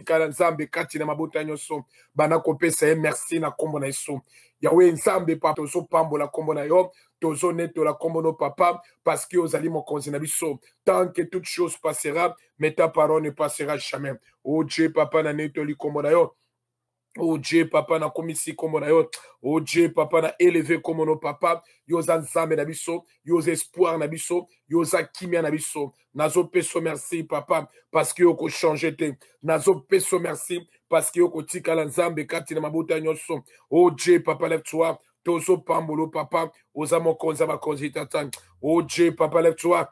kotikala nzambe kati na mabota nyonso bana kopesa ye merci na kombo na yesu yawe nzambe papa tozopambola kombo na yo tozonetola kombo no papa parce que ozali mokonzi na biso tant que toute chose passera mais ta parole ne passera jamais oh Dieu papa na netoli kombo na yo oh Dieu, papa, na komisi komo na yo. Oh Dieu, papa, na élevé komo no papa. Yoza nzambe na biso. Yoza espoir na biso. Yoza kimia na biso. Nazo peso merci, papa, parce que yoko changé te. Nazo peso merci, parce que yoko tika la nzambe kati na mabuta nyonso. Oh Dieu, papa, lève-toi. Tozo pambolo, papa. Oza mokonza bakonzi tata. Oh Dieu, papa, lève-toi.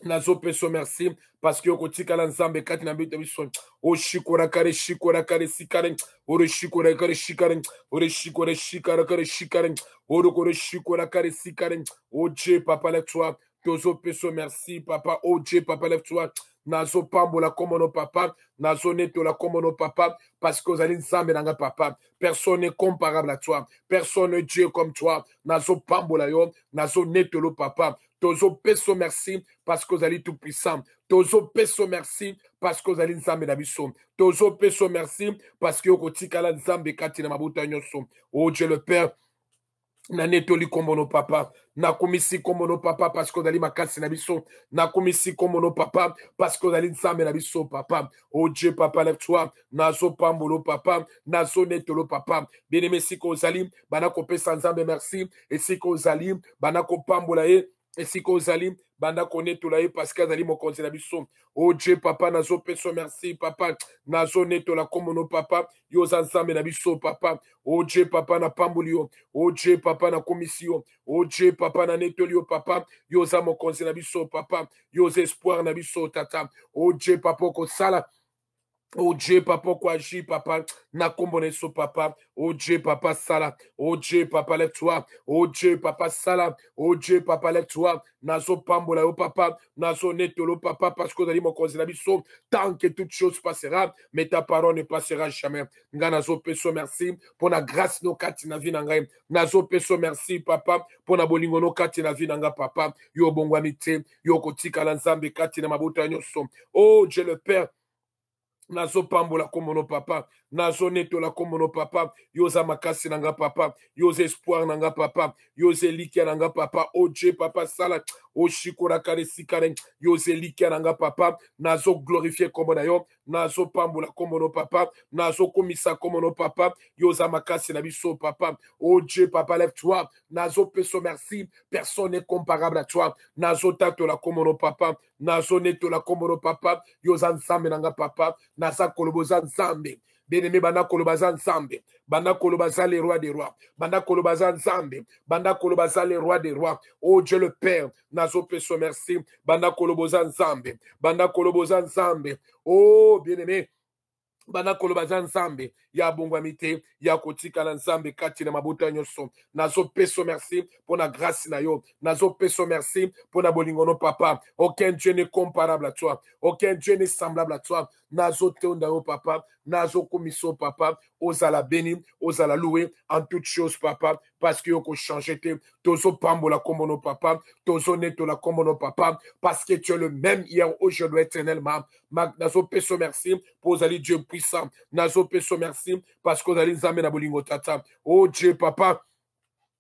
Nazo peso merci parce que okotika la nzambe kati na bita biso o shikora kare sikare o shikora kare shikare o shikora kare shikare o kore shikora kare sikare o Dieu papa lève-toi tozo peso merci papa o Dieu papa lève-toi nazo pambola comme no papa nazo netola comme no papa parce que ozali nzambe nanga papa personne n'est comparable à toi personne n'est Dieu comme toi nazo pambola yo nazo netolo papa tozo peso merci parce que vous allez tout puissant. Tozo peso merci parce que vous allez nzambe na biso. Tozo peso merci parce que vous tikala nzambe kati na mabuta nyonso. Oh Dieu le Père, na netoli kombo no papa. Na komisi kombo no papa parce que vous allez makasi na biso. Na komisi kombo no papa parce que vous allez nzambe na biso papa. Oh Dieu papa lève-toi. Nazo pambolo papa. Nazo netolo papa. Bien-aimé si ko zali bana ko pesa nzambe merci et si ko zali bana ko pambola e et si kozali banda connaît tout là parce que azali mokonzi na biso oh Dieu papa nazo peso merci papa nazo netola comme no papa yo nzambe na biso papa oh Dieu papa na pambuli yo oh Dieu papa na komisio oh Dieu papa na netoli yo papa yo za mokonzi na biso papa yo espoir na biso tata oh Dieu papa ko sala. Oh Dieu, papa, quoi agit, papa, na kombone so papa. Oh Dieu, papa, sala. Oh Dieu, papa, lève-toi. Oh Dieu, papa, sala. Oh Dieu, papa, lève-toi. Nazo pambola, oh papa. Nazo netolo, papa, parce que vous allez mon conseil d'habitude. Tant que toute chose passera, mais ta parole ne passera jamais. Nga nazo peso merci pour la grâce no kati na vie nanga. Nazo peso merci, papa, pour la bolingo no kati na vie nanga, papa. Yo bongwanite, yo kotika lanzambe kati na mabuta nyoso. Oh Dieu le Père. Nazo pambola comme no papa, nazo netola comme no papa, yoza makasi nanga papa, yoza espoir nanga papa, yoza likia nanga papa, oh Dieu papa sala, oh shikora kare sikare, yoza likia nanga papa, nazo glorifier comme na yo, nazo pambola comme no papa, nazo komisa comme no papa, yoza makasi na biso papa, oh Dieu papa lève-toi, nazo peso merci, personne n'est comparable à toi, nazo tatola comme no papa, nazo netola comme no papa, yoza nzambe nanga papa, Nasa koloboza nzambe. Bien-aimé, banda kolobaza nzambe. Banda kolobaza les rois des rois. Banda kolobaza nzambe. Banda kolobaza les rois des rois. Oh Dieu le Père, nazo peso merci. Banda koloboza nzambe. Banda koloboza nzambe. Oh bien-aimé, bana kolobaza nzambe ya bongwamite ya kotika na nzambe kati na mabuta nyonso nazo peso merci pour la grâce na yo nazo peso merci pour la bolingono papa aucun Dieu n'est comparable à toi aucun Dieu n'est semblable à toi nazo tonda yo papa nazo komiso papa ozala béni ozala loué en toutes choses papa parce que yoko changer te tozo pambola comme no papa tozo netola comme no papa parce que tu es le même hier aujourd'hui éternellement nazo peso merci pour ozali Dieu puissant nazo peso merci parce que ozali nzambe na bolingo tata oh Dieu papa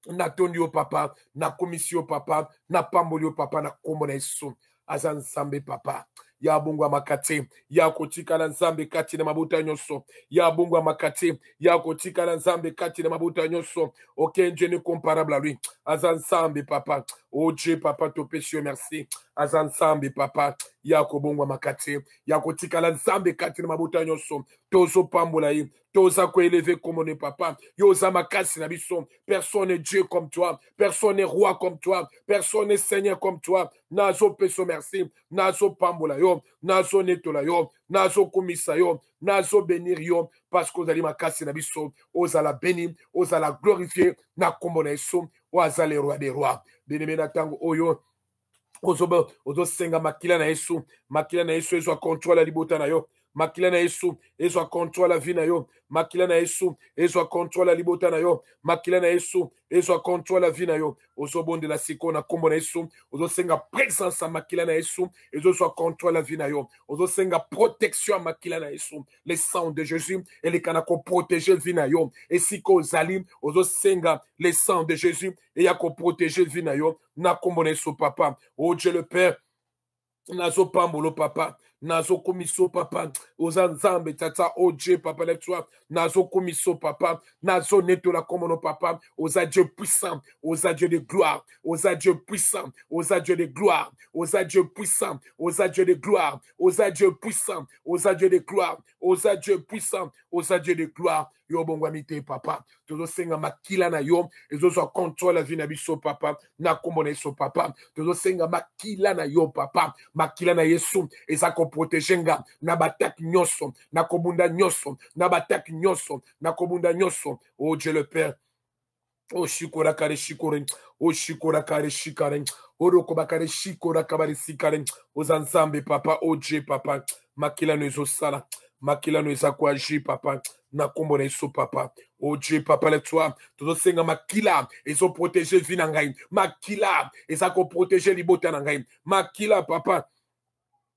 na tondi yo papa na komisio papa na pamboli yo papa na kombo na Yesu aza nzambe papa ya bongwa makate ya kotika na nzambe kati na mabuta nyonso ya bongwa makate ya kotika na nzambe kati na mabuta nyonso aucun Dieu n'est comparable à lui aza nzambe papa oh Dieu papa to péché merci aza nzambe papa ya kobongwa makate ya kotika na nzambe kati na mabuta nyonso tozo pambola ye toza ko élevé comme on est papa yoza makasi na biso personne n'est Dieu comme toi personne n'est roi comme toi personne n'est Seigneur comme toi nazo peso merci nazo pambola yo nazo netola yo nazo komisa yo nazo bénir yo parce que ozali makasi na biso ozala béni ozala glorifié na kombo na Yesu ozala le roi des rois bien-aimé na tango oyo ozosenga makila na Yesu ezwa contrôle ya libota na yo makila na Yesu ezwa contrôle la vie na yo, makila na Yesu ezwa contrôle la libota na yo, makila na Yesu ezwa contrôle la vie na yo, ozobonde la siko na kombo na Yesu, ozosenga présence à makila na Yesu, ezwa contrôle la vie na yo, ozosenga protection à makila na Yesu, le sang de Jésus et les kanako protéger vie na yo, et si ko zalim ozosenga le sang de Jésus et yako protéger vie na yo, na kombo na Yesu papa, oh Dieu le Père, nazo pambolo papa, nazo komiso papa, ozanzambe tata oje papa le toi, nazo komiso papa, nazo neto la komono papa, oza Dieu puissant, oza Dieu de gloire, oza Dieu puissant, oza Dieu de gloire, oza Dieu puissant, oza Dieu de gloire, oza Dieu puissant, oza Dieu de gloire, oza Dieu puissant, oza Dieu de gloire. Yo bongwamite papa, tozo senga makila na yo, ezo so contrôle la vie na biso papa, na komona so papa, tozo senga makila na yo papa, makila na Yesu, eza ko protéger nga, na batak nyoso, na kobunda nyoso, na batak nyoso, na kobunda nyoso, oh Dieu le Père. Oh shikora kare shikore, oh shikora kare shikare, oh rokoba kare shikora kabari sikare, ozanzambe papa, oh Dieu papa, makila no ezo sala, makila no eza kwa ji papa, na kombo na Yesu papa, oh Dieu papa le toi, todo senga makila, ezo protéger vie na ngai, makila, eza ko protéger libota na ngai, makila papa,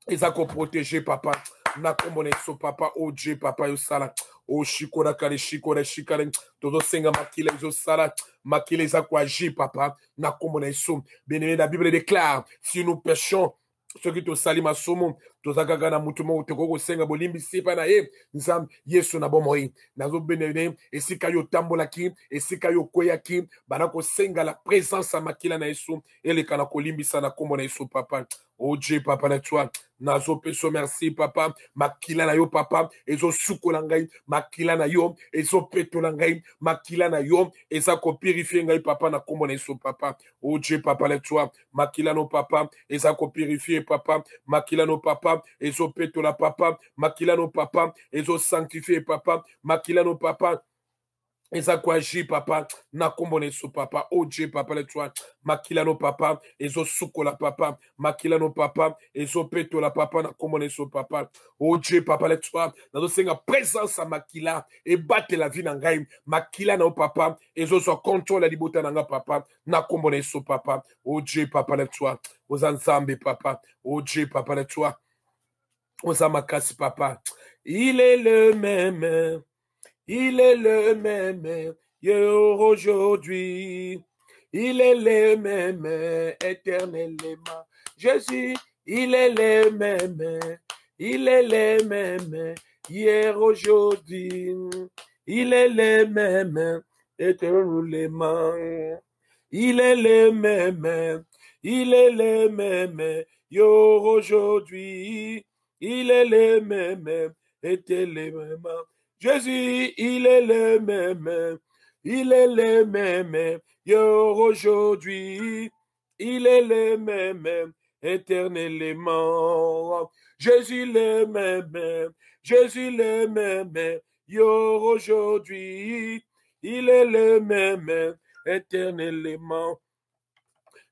eza ko protéger papa, na kombo na Yesu papa, oh Dieu papa yo sala, oh shikora kare shikora shikare, todo senga makila ezo sala, makila eza kwa ji papa, na kombo na Yesu, bien-aimé, la Bible déclare, si nous péchons, ceux qui te salit ma somo, tozakaka na mutu mo toko senga bolimbi sipa na ye, nzam Yesu na bomoi, nazo benene, esika yo tambolaki, esika yo koyaki, banako senga la présence à makila na Yesu, ele kana kolimbi sana kombo na Yesu papa, oh Dieu papa na toi, nazo peso merci papa, makila na yo papa, ezo sukola ngai, makila na yo, ezo petola ngai, makila na yo, eza ko purifier ngai papa na kombo na Yesu papa, oh Dieu papa na toi, makila no papa, eza ko purifier papa, makila no papa, ezo petola papa, makila no papa, ezo sanctifier papa, makila no papa, eza kwa ji papa, na kombo na Yesu papa, oh Dieu papa le toi, makila no papa, ezo sukola papa, makila no papa, ezo petola papa, na kombo na Yesu papa, oh Dieu papa le toi, nazo senga présence à makila, et batte la vie na ngai, makila na papa, ezo so contrôle la libota na nga papa, na kombo na Yesu papa, oh Dieu papa le toi, ozanzambe papa, oh Dieu papa le toi, ozamakasi papa, il est le même. Il est le même hier, aujourd'hui. Il est le même éternellement. Jésus, il est le même. Il est le même hier, aujourd'hui. Il est le même éternellement. Il est le même. Il est le même hier, aujourd'hui. Il est le même éternellement. Jésus, il est le même, il est le même, hier, aujourd'hui, il est le même, éternellement. Jésus le même, Jésus le même, hier, aujourd'hui, il est le même, éternellement.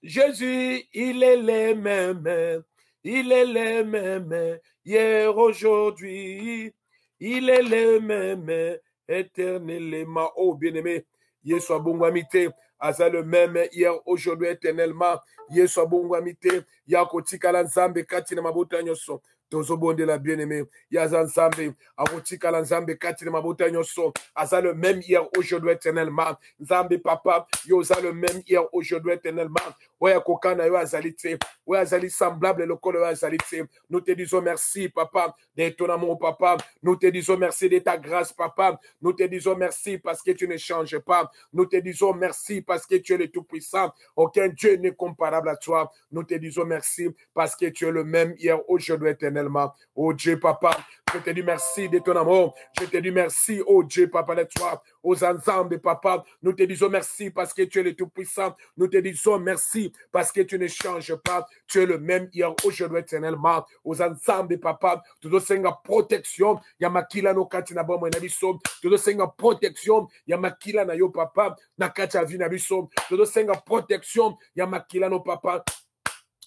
Jésus, il est le même, il est le même, hier, aujourd'hui, il est le même éternellement. Oh bien-aimé, Yesu abongwamite, aza le même hier, aujourd'hui, éternellement. Yesu abongwamite, yakotikala nzambe kati na mabota nyonso. Tozobonde la bien-aimé, yaza nzambe, akotikala nzambe kati na mabota nyonso. Aza le même hier, aujourd'hui, éternellement. Nzambe papa, yoza le même hier, aujourd'hui, éternellement. Oya kokana yo azalite, oya azali semblable lokolo yo azalite. Nous te disons merci papa de ton amour papa. Nous te disons merci de ta grâce papa. Nous te disons merci parce que tu ne changes pas. Nous te disons merci parce que tu es le tout-puissant. Aucun Dieu n'est comparable à toi. Nous te disons merci parce que tu es le même hier, aujourd'hui, éternellement. Oh Dieu papa, je te dis merci de ton amour. Je te dis merci, oh Dieu papa de toi. Aux ensembles papa, nous te disons merci parce que tu es le tout-puissant. Nous te disons merci parce que tu ne changes pas. Tu es le même hier, aujourd'hui, éternellement. Aux ensembles papa, tu dois senga protection. Yamakila no kati na bomo na biso. Tu dois senga protection. Yamakila na yo papa. Na kati avi na biso. Tu dois senga protection. Yamakila no papa.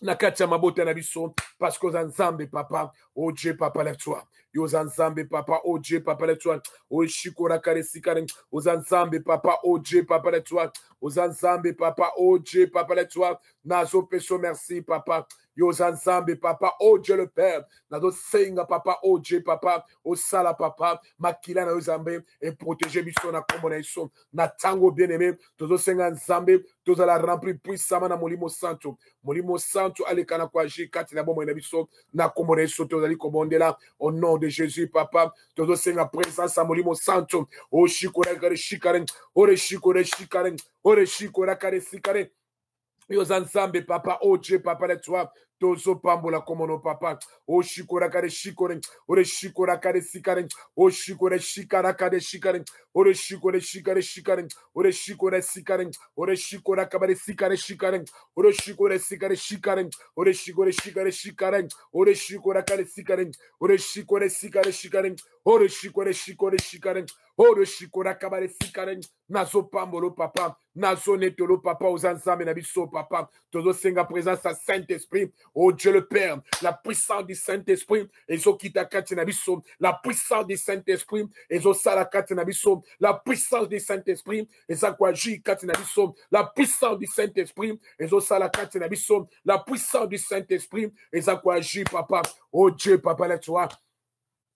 Na kati ya mabota na biso. Parce qu'aux ensembles papa, oh Dieu papa lève-toi. Yozanzambe papa o Dieu papa le toi o shikora kare sikare ozanzambe papa o Dieu papa le toi ozanzambe papa o Dieu papa le toi nazo peso merci papa Yozanzambe papa o Dieu le Père nazo senga papa o Dieu papa o sala papa makila na yozambe et protéger biso na kombo na iso na tango bien-aimé tozo senga nzambe tozo la remplir puissamment na molimo santo alekana kwa ji kati na bomo na biso na kombo na iso tozo li kobondela au nom de Jésus papa tozo senga présence à molimo santo o shikora kare shikaren ore shikore shikaren ore shikora kare sikaren Yozanzambe papa o Dieu papa le toi tozo pambola komono papa o shikora kare shikore ore shikora kare sikare o shikore shikara kare shikare ore shikore shikare shikare ore shikore sikare ore shikora kabare sikare shikare ore shikore sikare shikare ore shikore shikare shikare ore shikora kare sikare ore shikore sikare shikare ore shikore shikore shikare ore shikora kabare sikare nazo pambolo papa nazo netolo papa aux ensemble na biso papa tozo senga présence à Saint-Esprit. Oh Dieu le Père, la puissance du Saint-Esprit, ezo kita kati na biso, la puissance du Saint-Esprit, ezo sala kati na biso, la puissance du Saint-Esprit, eza kwa ji kati na biso, la puissance du Saint-Esprit, ezo sala kati na biso, la puissance du Saint-Esprit, eza kwa ji papa, oh Dieu papa la toi.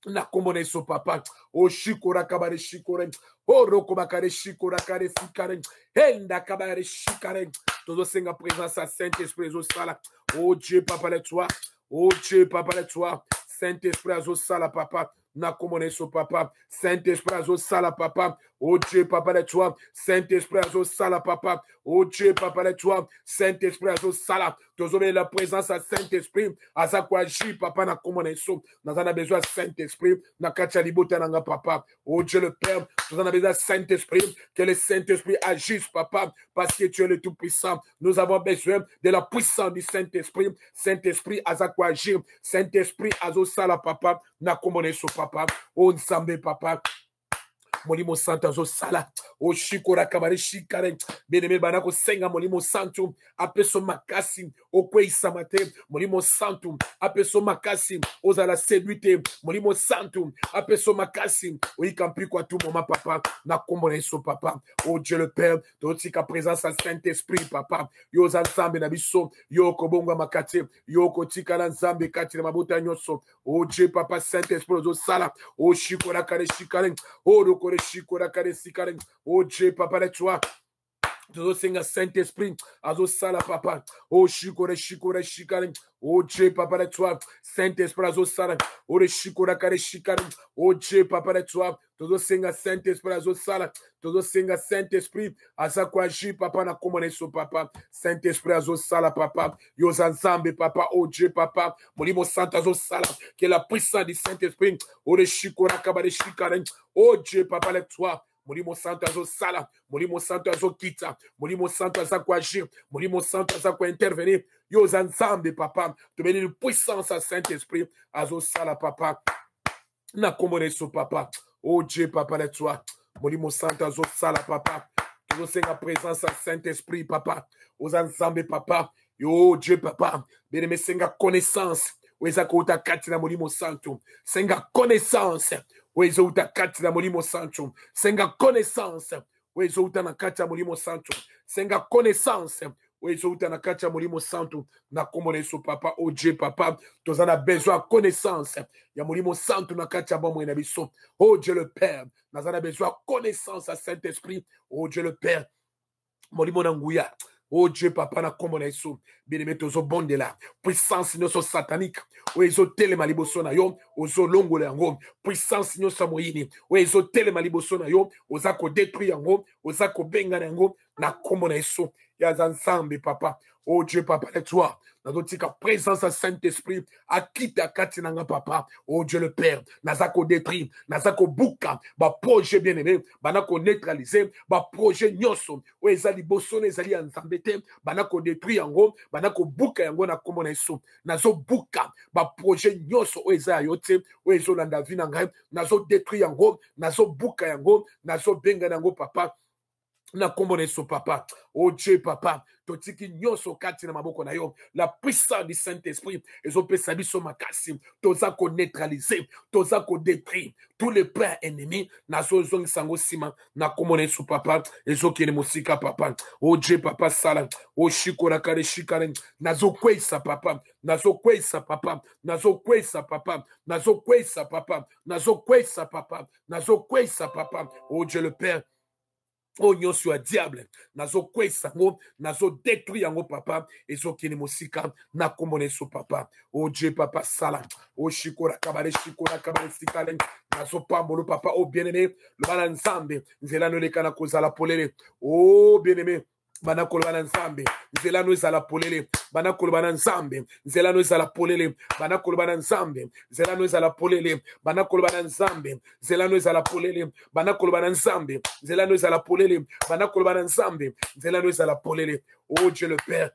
Na komone so papa o shikora kabare shikore o roko bakare shikora kare sikare enda kabare shikare todo senga présence à Saint-Esprit zo sala o Dieu papa le toi o Dieu papa le toi Saint-Esprit zo sala papa na komone so papa Saint-Esprit zo sala papa o Dieu papa le toi Saint-Esprit zo sala papa o Dieu papa le toi Saint-Esprit zo sala tozo la présence à Saint-Esprit asa kwa ji papa na komone so nous avons besoin de Saint-Esprit na kacha libota nanga papa oh Dieu le Père nous avons besoin de Saint-Esprit que le Saint-Esprit agisse papa parce que tu es le tout-puissant nous avons besoin de la puissance du Saint-Esprit Saint-Esprit asa kwa ji Saint-Esprit azo sala papa na komone so papa oh nzambe papa Molimo Santo zo sala o shikora kabare shikare beneme banako senga molimo santo apeso makasi o kweisa mate molimo santo apeso makasi ozala séduite molimo santo apeso makasi o ikampi kwa tout mama papa na kombo na so papa o Dieu le Père totika présence à Saint-Esprit papa yo za nzambe na biso yo kobonga makate yo kotika na nzambe kati na mabota nyonso o Dieu papa Saint-Esprit zo sala o shikora kare shikare o roko shikora kare sikare oh Dieu papa le toi tozo senga Saint-Esprit azo sala papa oh shikore shikore shikare oh Dieu papa le toi Saint-Esprit azo sala oh shikora kare shikare oh Dieu papa le toi tozo senga Saint-Esprit azo sala tozo senga Saint-Esprit asa kwa ji papa na komone so papa Saint-Esprit azo sala papa yo zanzambe papa oh Dieu papa molimo santo azo sala que la puissance du Saint-Esprit oh shikora kabare shikare oh Dieu papa le toi Molimo Santo azo sala, Molimo Santo azo kita, Molimo Santo aza kwa agir, Molimo Santo aza kwa intervenir. Yo zanzambe papa, te bénis une puissance à Saint-Esprit, azo sala papa. Na komone so papa. Oh Dieu papa le toi. Molimo Santo azo sala papa. Nous sommes en présence à Saint-Esprit papa. Aux ensemble papa. Yo Dieu papa. Bien-aimé senga connaissance. Weza kouta kati na molimo santo. Senga connaissance. Weza uta kati na molimo santo. Senga connaissance. Weza uta na kati na molimo santo. Senga connaissance. Weza uta na kati na molimo santo. Na komone so papa. Oh Dieu papa. Tozana besoin connaissance. Ya molimo santo na kati na bomo na biso. Oh Dieu le Père. Nazana besoin connaissance à Saint-Esprit. Oh Dieu le Père. Molimo na nguya. Oh Dieu, papa, na kombo na yesu. Bien-aimé, tozo bonde la. Puissance nyoso satanique. Oezo telema liboso na yo. Ozo longo le yango. Puissance nyoso moyini. Oezo telema liboso na yo. Ozako détruire yango. Ozako benga na yango. Na kombo na yesu. Ya ensemble, papa. Oh Dieu, papa, et toi. Nazotika présence à Saint-Esprit. Akita katinanga, papa. Oh Dieu le Père. Nazako détruire. Nazako buka. Ba projet bien-aimé. Banako neutraliser. Ba projet nyoso. Oezali bosone ezali anzambete. Banako détruire yango. Banako buka yango na kombo na yesu. Nazo buka. Ba projet nyoso. Oeza yote. Oezo landa vinanga. Nazo détruire yango. Nazo buka yango. Nazo benga yango, papa. Na kombo na yesu papa. Oh Dieu papa. totiki nyonso kati na maboko na yo la puissance du Saint-Esprit ezopesa biso makasi toza ko neutraliser toza ko détruire tous les plans ennemis nazozongisa yango nsima na komona Yesu papa ezokende mosika papa o Dieu papa sala o shikora kare shikare nazokwesa papa nazokwesa papa nazokwesa papa nazokwesa papa nazokwesa papa nazokwesa papa o Dieu le Père. Oh nyonso ya diable nazo kwesa ngo nazo détruire yango papa ezokini mosika na kombo na Yesu papa oh Dieu papa sala oh shikora kabare sikale nazo pambolo papa oh bien-aimé le bana nzambe nzela no lekana kozala polele oh bien-aimé bana kolobana nzambe nzela no ezala polele bana kolobana nzambe nzela no ezala polele bana kolobana nzambe nzela no ezala polele bana kolobana nzambe nzela no ezala polele bana kolobana nzambe nzela no ezala polele bana kolobana nzambe nzela no ezala polele oh Dieu le Père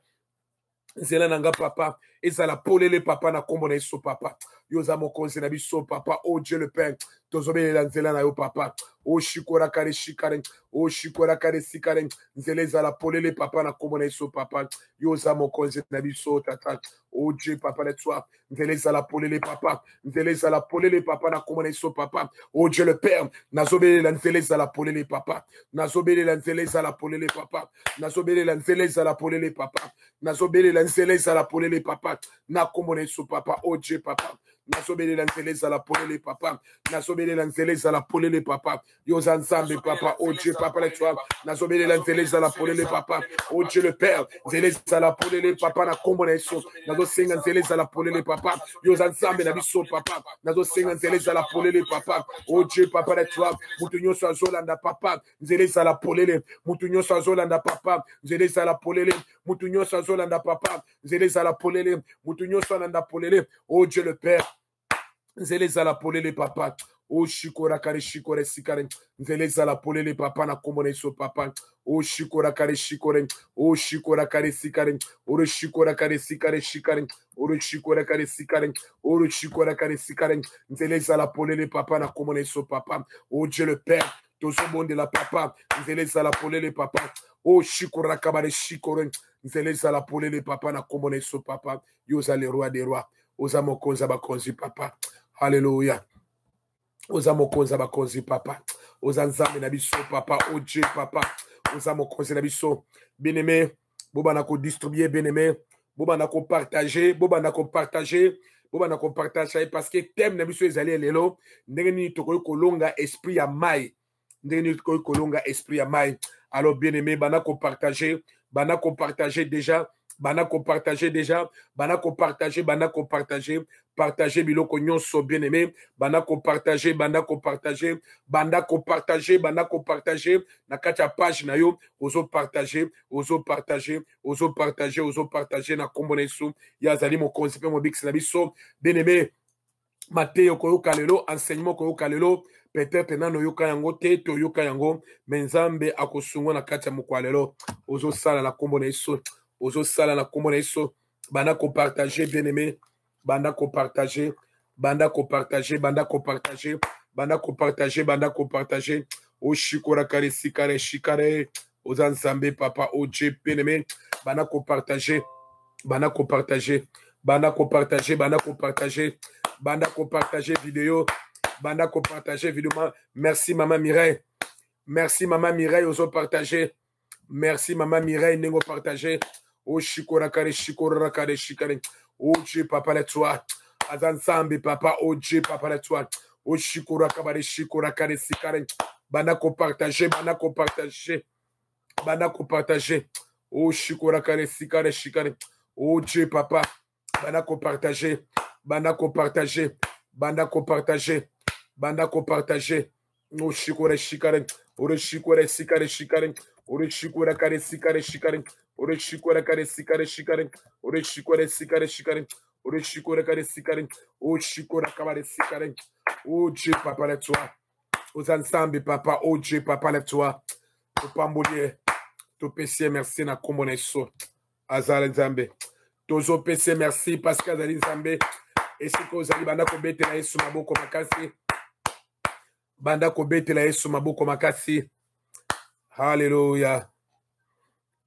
nzela nanga papa ezala polele papa na kombo na Yesu papa yoza mokonzi na biso papa oh Dieu le Père tozobelela nzela na yo papa oh shikora kare shikare oh shikora kare sikare nzela ezala polele papa na kombo na Yesu papa yoza mokonzi na biso tata oh Dieu papa na toi nzela ezala polele papa nzela ezala polele papa na kombo na Yesu papa oh Dieu le Père nazobelela nzela ezala polele papa nazobelela nzela ezala polele papa nazobelela nzela ezala polele papa nazobelela nzela ezala polele papa na kombo na Yesu papa oh Dieu papa nazobelela nzela ezala polele papa nazobelela nzela ezala polele papa yoza nzambe papa oh Dieu papa na toi nazobelela nzela ezala polele papa oh Dieu le Père nzela ezala polele papa na kombo na Yesu nazosenga nzela ezala polele papa yoza nzambe na biso papa nazosenga nzela ezala polele papa oh Dieu papa na toi mutu nyonso azolanda papa nzela ezala polele mutu nyonso azolanda papa nzela ezala polele mutu nyonso azolanda papa nzela ezala polele mutu nyonso alanda polele oh Dieu le Père nzela ezala polele papa o shikora kare shikore sikare nzela ezala polele papa na kombo na Yesu papa o shikora kare shikore o shikora kare sikare o shikora kare sikare shikare o shikora kare sikare o shikora kare sikare nzela ezala polele papa na kombo na Yesu papa o Dieu le Père tozobonde la papa nzela ezala polele papa o shikora kabare shikore nzela ezala polele papa na kombo na Yesu papa yoza le roi des rois oza mokonza bakonzi papa Alléluia. Oza mokonza bakonzi papa. Oza nzambe na biso papa. Oh Dieu papa. Oza mokonzi na biso. Bien-aimé. Boba na ko distribuer bien-aimé. Boba na ko partager. Boba na ko partager. Boba na ko partager. Parce que thème na biso ezali lelo. Ndenge ni tokoyi kolonga esprit ya mai. Ndenge ni tokoyi kolonga esprit ya mai. Alors bien-aimé. Bana ko partager. Bana ko partager déjà. Bana ko partager déjà. Bana ko partager. Bana ko partager. Partager biloko nyonso bien aimé banda ko partager banda ko partager banda ko partager banda ko partager na kati ya page na yo ozo partager na kombo na Yesu ya zali mokonzi pe mobikisi na biso bien aimé Mateo koyoka lelo enseignement koyoka lelo peut-être nano yoka yango te to yoka yango menzambe akosungo na kati ya mokwa lelo ozo sala na kombo na Yesu ozo sala na kombo na Yesu banda ko partager bien aimé banda ko partager banda ko partager banda ko partager banda ko partager banda ko partager o shikora kare sikare shikare ozansambe papa o Dieu bien-aimé banda ko partager banda ko partager banda ko partager banda ko partager banda ko partager vidéo banda ko partager vidéo merci maman Mireille ozo partager merci maman Mireille nengo partager o shikora kare shikare oh Dieu, papa, la toi. Azansambe, papa, oh Dieu, papa, la toi. Oh shikura kabare shikura kare sikare. Bana ko partager, bana ko partager. Bana ko partager. Oh shikura kare sikare shikare. Oh Dieu, papa. Bana ko partager. Bana ko partager. Bana ko partager. Bana ko partager. Oh shikura shikare. Oh shikura sikare shikare. Oh shikura kare sikare shikare. Ore shikore kare sikare shikare. Ore shikore sikare shikare. Ore shikore kare sikare. O shikore kabare sikare. O Dieu papa lève-toi. Aux ensemble papa. O Dieu papa lève-toi. To pamboulier. To pesier merci na kombo na Yesu. Azala nzambe. Tozo pesier merci parce que azali nzambe. Esiko ozali banda ko betela Yesu maboko makasi. Banda ko betela Yesu maboko makasi. Alléluia.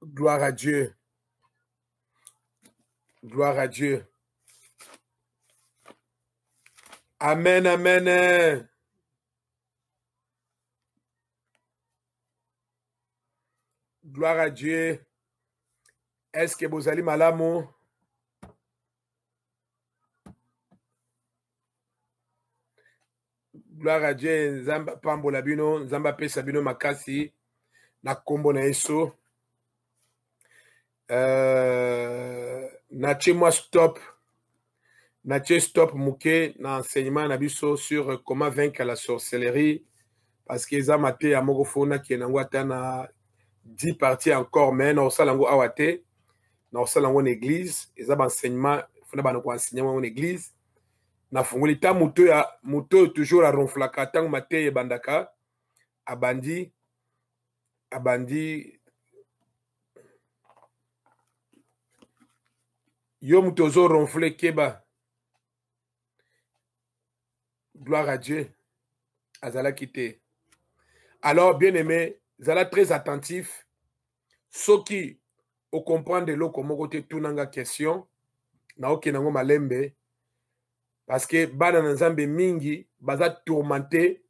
Gloire à Dieu. Gloire à Dieu. Amen, amen. Gloire à Dieu. Est-ce que vous allez malamu? Gloire à Dieu. Nzamba pambola bino, nzamba pesa bino makasi na kombo na Yesu. Nache moi stop. Nache stop mouke na enseignement na biso sur comment vaincre la sorcellerie parce que za mate ya moko fona ki na ngwata na 10 parties encore mais na osalango awate na osalango en église eza ba enseignement fona ba ko enseignement en église na fungoli ta muto toujours la ronflaka tango mate bandaka abandi yo muto zo ronfle keba. Gloire à Dieu. Azala quitté. Alors, bien aimé, zala très attentif. Ceux qui au comprendre de l'eau comme côté tout nanga question, na oke nango malembe, parce que bana nzambe mingi baza tourmenté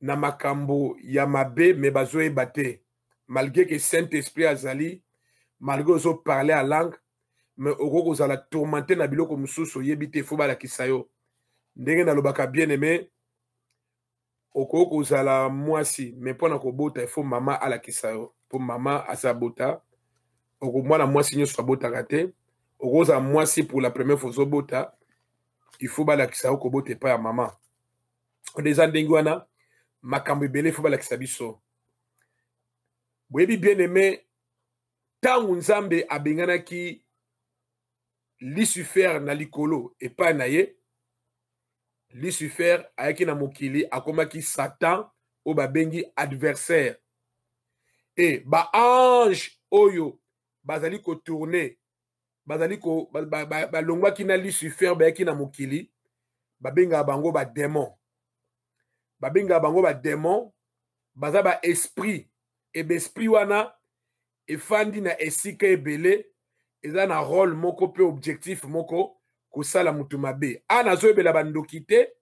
na makambo ya mabe mais bazo ebate. Malgré que Saint-Esprit azali, malgré ozo parler à langue, mais oko zala tourmenté na biloko mususu yebite fo bala kisayo. Ndenge na lobaka bien aimé, oko zala mwasi mais pona ko bota il faut mama ala kisayo. Pour mama asabota oko mwana mwasi nyo sabota kate oko za mwasi pour la première fois zobota il faut bala kisayo ko bote pa ya mama. Ondeza ndenge wana makambo ebele faut bala kisabiso. Boyebi bien aimé tangu nzambe abenganaki Lucifer na likolo epai na ye Lucifer ayaki na mokili akomaki Satan o babengi adversaire et ba ange oyo bazali ko tourner bazali ko balongwaki na Lucifer bayaki na mokili babenga bango ba démon baza ba esprit et besprit wana efandi na esika ebele eza na rôle moko pe objectif moko kosala mutu mabe nazoyebela bandoki te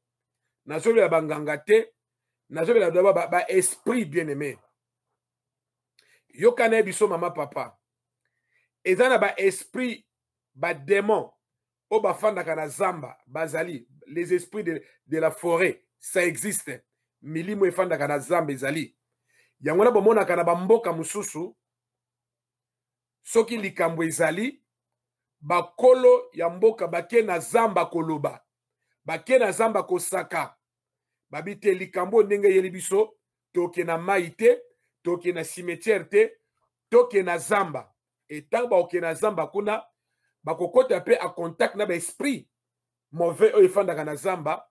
nazoyebela banganga te nazoyebela ba esprit bien aimé yokana biso mama papa eza na ba esprit ba démon o bafandaka na zamba bazali les esprits de la forêt ça existe milimo efandaka na zamba ezali yango na bomonaka na bamboka mususu soki likambo ezali bakolo ya mboka bake na zamba koloba bake na zamba kosaka babite likambo ndenge yeli biso toke na mai te toke na cimetière te toke na zamba etango baoke na zamba kuna bakokota pe a contact na ba esprit mauvais oyo efandaka na zamba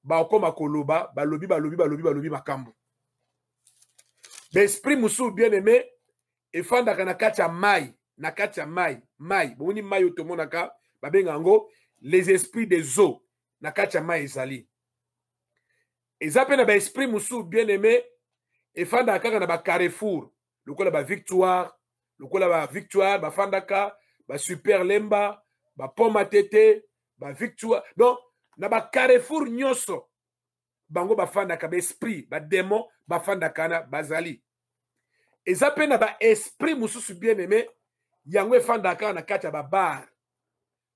baokoma koloba balobi makambo baesprit mususu bien aimé efandaka na kati ya mai na kati ya mai bomoni mai oyo tomonaka babenga yango les esprits des eaux na kati ya mai ezali eza mpe na baesprit mususu bien aimé efandaka kaka na bacarrefour lokola bavictoire bafandaka basuper lemba bapoma tete bavictoire donc na bacarrefour nyonso bango bafandaka baesprit badémon bafandaka na bazali eza mpe na baesprit mususu bien aimé yango efandaka na kati ya babar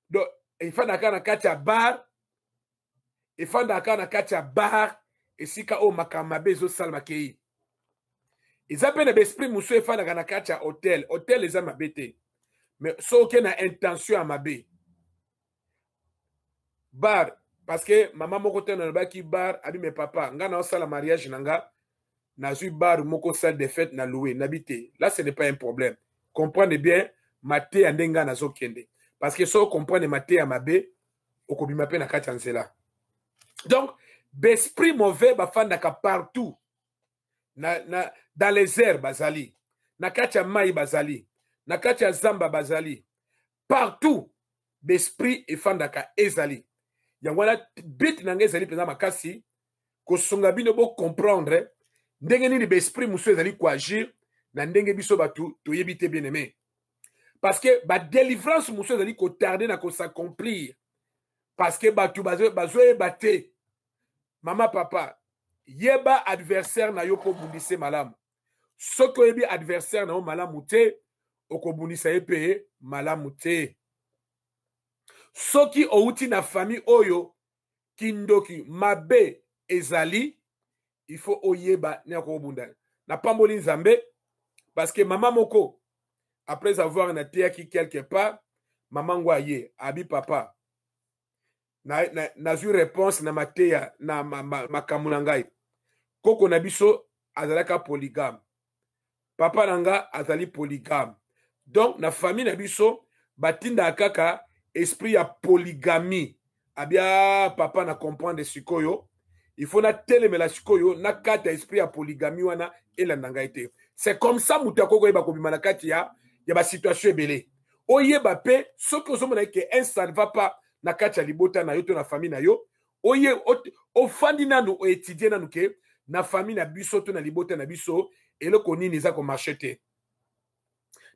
donc efandaka na kati ya bar efandaka na kati ya bar esika oyo makambo mabe ezosalama kei eza mpe na baesprit mususu efandaka na kati ya hotel eza mabe te mais soki na intention ya mabe bar parce que mama moko te nalobaki bar abime papa nga naosala mariage na nga nazwi bar moko salle de fête na loué nabi te là ce n'est pas un problème comprendre bien mate ya ndenge nga nazokende parce que so comprendre mate ya mabe okobima mpe na kati ya nzela donc besprit mauvais bafandaka partout dans les airs bazali na kati ya mai bazali na kati ya zamba bazali partout besprit efandaka ezali yango wana bit na nga ezali mpenza makasi kosunga bino bocomprendre ndenge nini baesprit mosusu ezali koagir na ndenge biso bato toyebi te bien aimé parce que ba délivrance muso ezali kotarde na s'accomplir parce que batu bazoyeba te mama papa yeba adversaire na yo po bundise malamu soki oyebi adversaire na yo malamu te okobundisa ye pe malamu te soki outi na famille oyo kindoki mabe ezali il faut oyeba ne akobunda na pamboli nzambe parce que mama moko après avoir nateyaki quelque part mama ngo aye abi papa nazwi réponse na mateya na makambo na ngai koko na biso azalaka polygame papa na nga azali polygame donc na famille na biso batindaka kaka esprit ya polygamie abia papa na comprendre sikoyo il faut na telemela sikoyo na kata esprit ya polygamie wana elanda ngai te c'est comme ça mutu akoko yeba kobima na kati ya ba situation ebele oyeba pe soki ozomona ke un ça ne va pas na kati ya libota na yo to na famille na yo oye ofandi nanu oétudie nanu ke na famille na biso to na libota na biso eloko nini eza komarche te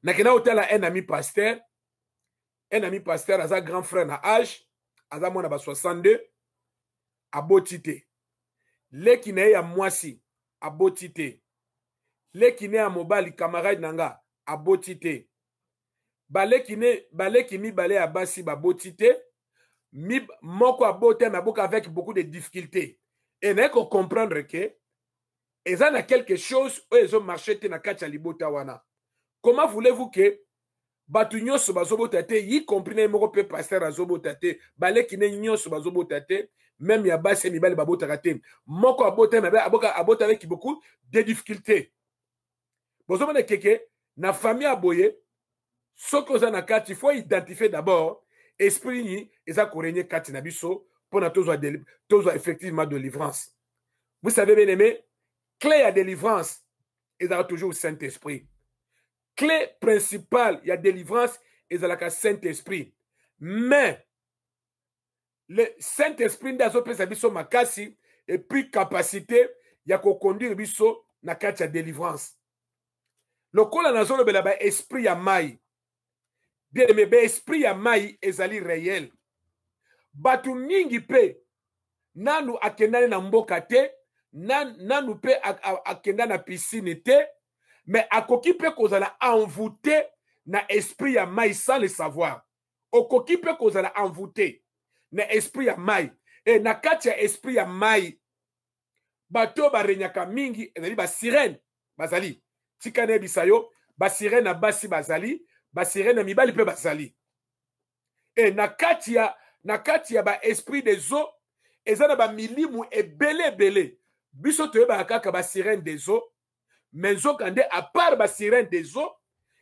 nakenda otala un ami pasteur aza grand frère na âge aza mwana ba 62 aboti te leki na ye ya mwasi aboti te leki ne ya mobali camarade na nga aboti te baleki mibale ya basi baboti te moko abota mais aboka avec beaucoup de difficultés et naye comprendre que eza na quelque chose oyo ezomarche te na kati ya libota wana comment voulez-vous que batu nyonso bazobota te y compris na ye moko mpe pasteur azobota te baleki ne nyonso bazobota te même ya basi ya mibali babotaka te moko abota abota avec beaucoup de difficultés bozomona keke na famille aboye soki oza na kati il faut identifier d'abord esprit nini eza korenye kati na biso mpona tozwa effectivement délivrance vous savez bien aimé clé ya délivrance ezalaka toujours au Saint-Esprit clé principale ya délivrance ezalaka Saint-Esprit mais le Saint-Esprit nde azopesa biso makasi et puis capacité ya koconduire biso na kati ya délivrance lokola nazolobela ba esprit ya mai bien aimé ba esprit ya mai ezali réel batu mingi pe nanu akendani na mboka te nanu pe akenda na piscine te mais akoki pe kozala envoûté na esprit ya mai sans le savoir okoki pe kozala envoûté na esprit ya mai et na kati ya esprit ya mai bato barenyaka mingi ezali ba sirène bazali tika na yebisa yo ba sirène na basi bazali ba sirène na mibali pe bazali et na kati ya ba esprit des eaux eza na ba milimu ebele biso toyebaka kaka ba sirène des eaux mais nzokande à part ba sirène des eaux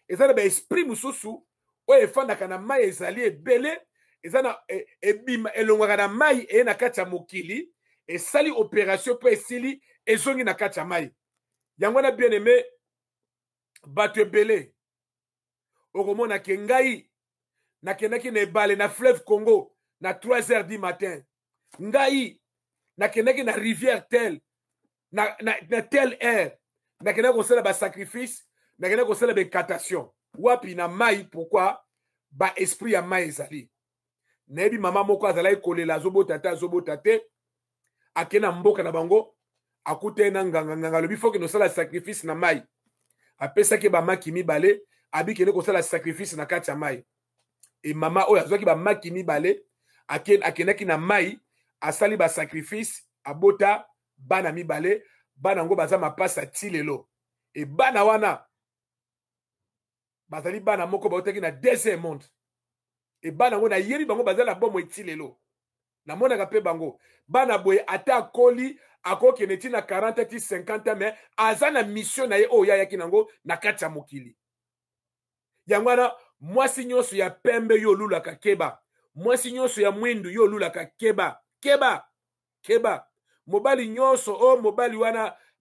eza na ba esprit mususu oyo efandaka na mai ezali ebele eza na ebima elongwaka na mai eye na kati ya mokili esali opération mpo esili ezongi na kati ya mai yango wana bien aimé bato ebele okomona ke ngai nakendaki na ebale na fleuve Congo na 3h du matin ngai nakendaki na rivière tel na tel air nakendaki kosala basacrifice nakendaki kosala baincantation wapi na mai pourquoi ba esprit ya mai ezali nayebi mama moko azalaki kolela azobota te akende na mboka na bango akute na nganga alobi foke nosala sacrifice na mai apesaki bamaki mibale abikende kosala sacrifice na kati ya mai e mama oyo azwaki bamaki mibale akendaki na mai asali basacrifice abota bana mibale bana yango baza mapasa ti lelo e bana wana bazali bana moko bautaki na deuxième monde e bana yango nayebi bango bazali na bomoi ti lelo namonaka mpe bango bana boye ata akoli akokende ti na 40 ti 50 mais aza na mission na ye oyo ayaki nango na kati ya mokili yango wana mwasi nyonso ya pembe yo olulaka keba mwasi nyonso ya mwindu yo olulaka keba mobali nyonso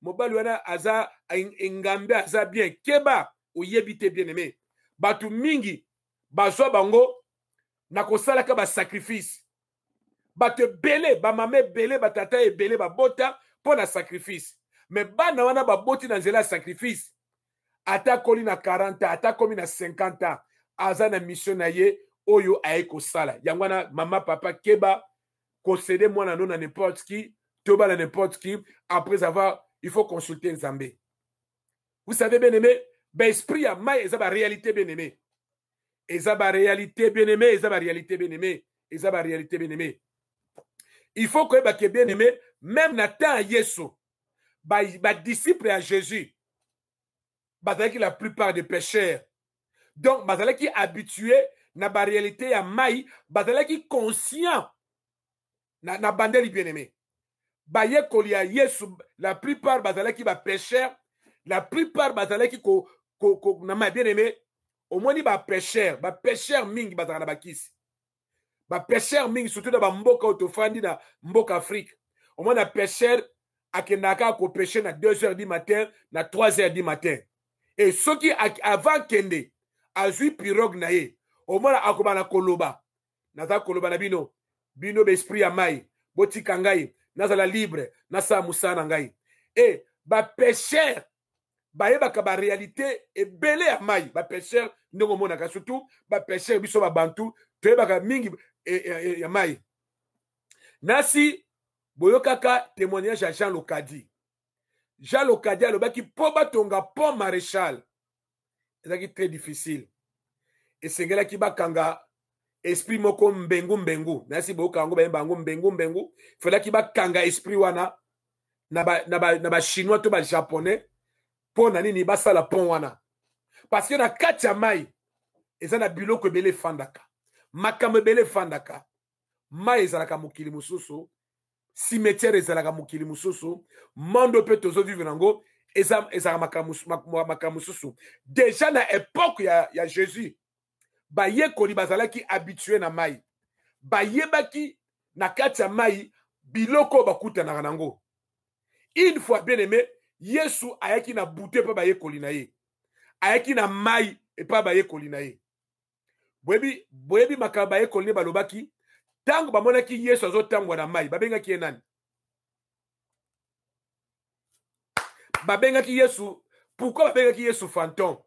mobali wana aza engambe aza bien keba oyebi te bien aimé batu mingi bazwa bango na kosalaka basacrifice bato ebele bamama ebele batata ebele babota mpo na sacrifice me bana wana baboti na nzela ya sacrifice ata koli na 40 ata komi na 50 ans aza na mission na ye oyo aye kosala yango wana mama papa keba concéder mwana no na n'importe qui toba na n'importe qui après avoir il faut consulter Nzambe. Vous savez bien aimé ben esprit ya mai eza ba réalité bien aimé eza ba réalité bien aimé eza ba réalité bien aimé eza ba réalité bien aimé. Il faut que bien aimé même na temps Yesu ba disciple à Jésus bazalaki la plupart des pécheurs. Donc, bazalaki habitué na ba réalité ya mai, bazalaki conscient na bandeli bien-aimé. Baye kolia Yesu, la plupart bazalaki ba pécheur, la plupart bazalaki na mai bien-aimé, au moins ni ba pécheur mingi bazalaka na bakisi. Ba pécheur mingi surtout na ba mboka autofandi na mboka Afrique. Au moins na pécheur akendaka ko pécher na 2h du matin, na 3h du matin. Et ceux qui avant kende azui pirogue na ye omona akobana koloba naza koloba na bino besprit ya mai botika ngai nazala libre nasa musana ngai et ba pécheur bayebaka ba réalité ebele ya mai ba pécheur ndongo monaka surtout ba pécheur biso ba bantu toyebaka mingi ya mai nasi boyokaka témoignage ya Jean Lokadi. Jean Lokadi alobaki po batonga pont maréchal ezaki très difficile esengelaki bakanga esprit moko mbengu nasi boyokango bayembango mbengu felaki bakanga esprit wana na ba chinois to ba japonais po na nini basala pont wana parce que na kati ya mai eza na biloko ebele fandaka makambo ebele fandaka mai ezalaka mokili mosusu cimetière ezalaka mokili mosusu mondo mpe tozovivre nango ezalaka makambo mosusu déjà na époque ya Jésus bayekoli bazalaki habitué na mai bayebaki na kati ya mai biloko bakutanaka nango une fois bien aimé Yesu ayaki na bute mpe bayekoli na ye ayaki na mai epa bayekoli na ye boyebi makambo bayekoli ne balobaki tango bamonaki Yesu azotangwa na mai babengaki ye nani babengaki Yesu pourquoi babengaki Yesu fantôme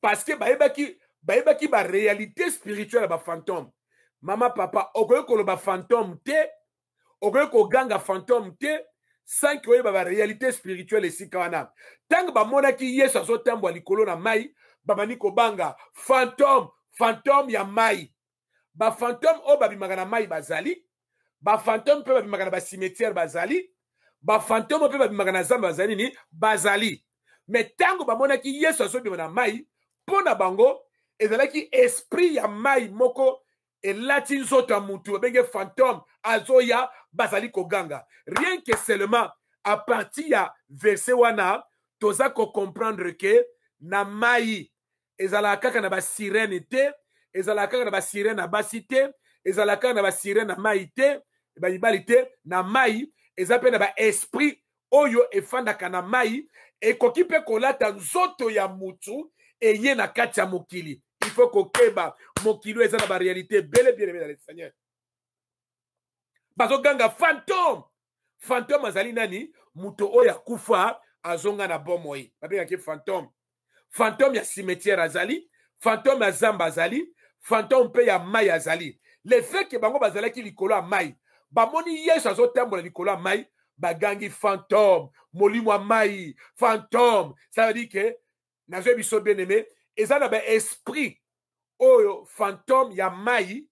parce que bayebaki ba réalité spirituelle ba fantôme mama papa okoye koloba fantôme te okoye koganga fantôme te sans que oyeba ba réalité spirituelle esika wana tango bamonaki Yesu azotambwa likolo na mai babani kobanga fantôme ya mai ba fantôme o babimaka na mai bazali ba fantôme pe babimaka na ba cimetière bazali ba fantôme pe babimaka na zamba bazali ni bazali mais tango bamonaki Yesu azobima na mai pona bango ezalaki esprit ya mai moko elati nzoto ya mutu babenge fantôme azoya bazali koganga rien que seulement à partir ya verset wana toza ko comprendre que na mai ezalaka kaka na ba sirène te ezalaka kaka na ba sirène na basi te ezalaka kaka na ba sirène na mai te bayibali te na mai eza mpe na ba esprit oyo efandaka na mai ekoki mpe kolata nzoto ya mutu eye na kati ya mokili il faut kokeba mokili eza na ba réalité bele bien aimé dans le Seigneur bazoganga fantôme azali nani mutu oyo akufa azonga na bomoi babengaki fantôme ya cimetière azali fantôme ya zamba azali fantôme mpe ya mai azali le fait que bango bazalaki likolo ya mai bamoni Yesu azotambola likolo ya mai bagangi fantôme molimo ya mai fantôme ça veut dire que nazo biso bien aimé eza na ba esprit oyo fantôme ya mai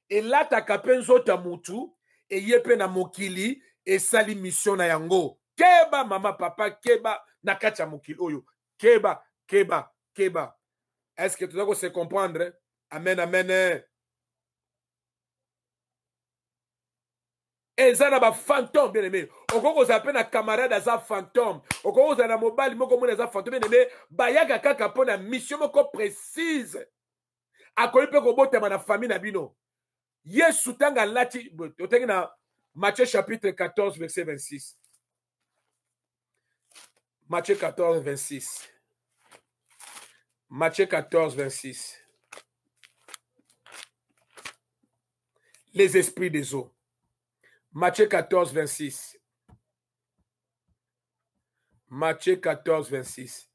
elataka mpe nzoto ya mutu eye mpe na mokili esali mission na yango keba mama papa keba na kati ya mokili oyo keba est-ce que tu dois se comprendre amen eza na ba fantôme bien aimé okoko kozala mpe na camarade aza fantôme okoko kozala na mobali moko moni aza fantôme bien aimé bayaka kaka mpo na mission moko précise akoki mpe kobotama na famille na bino Yesu ntango alati totangi na Matthieu chapitre 14 verset 26 Matthieu 14 26 Matthieu 14 26 les esprits des eaux Matthieu 14 26 Matthieu 14 26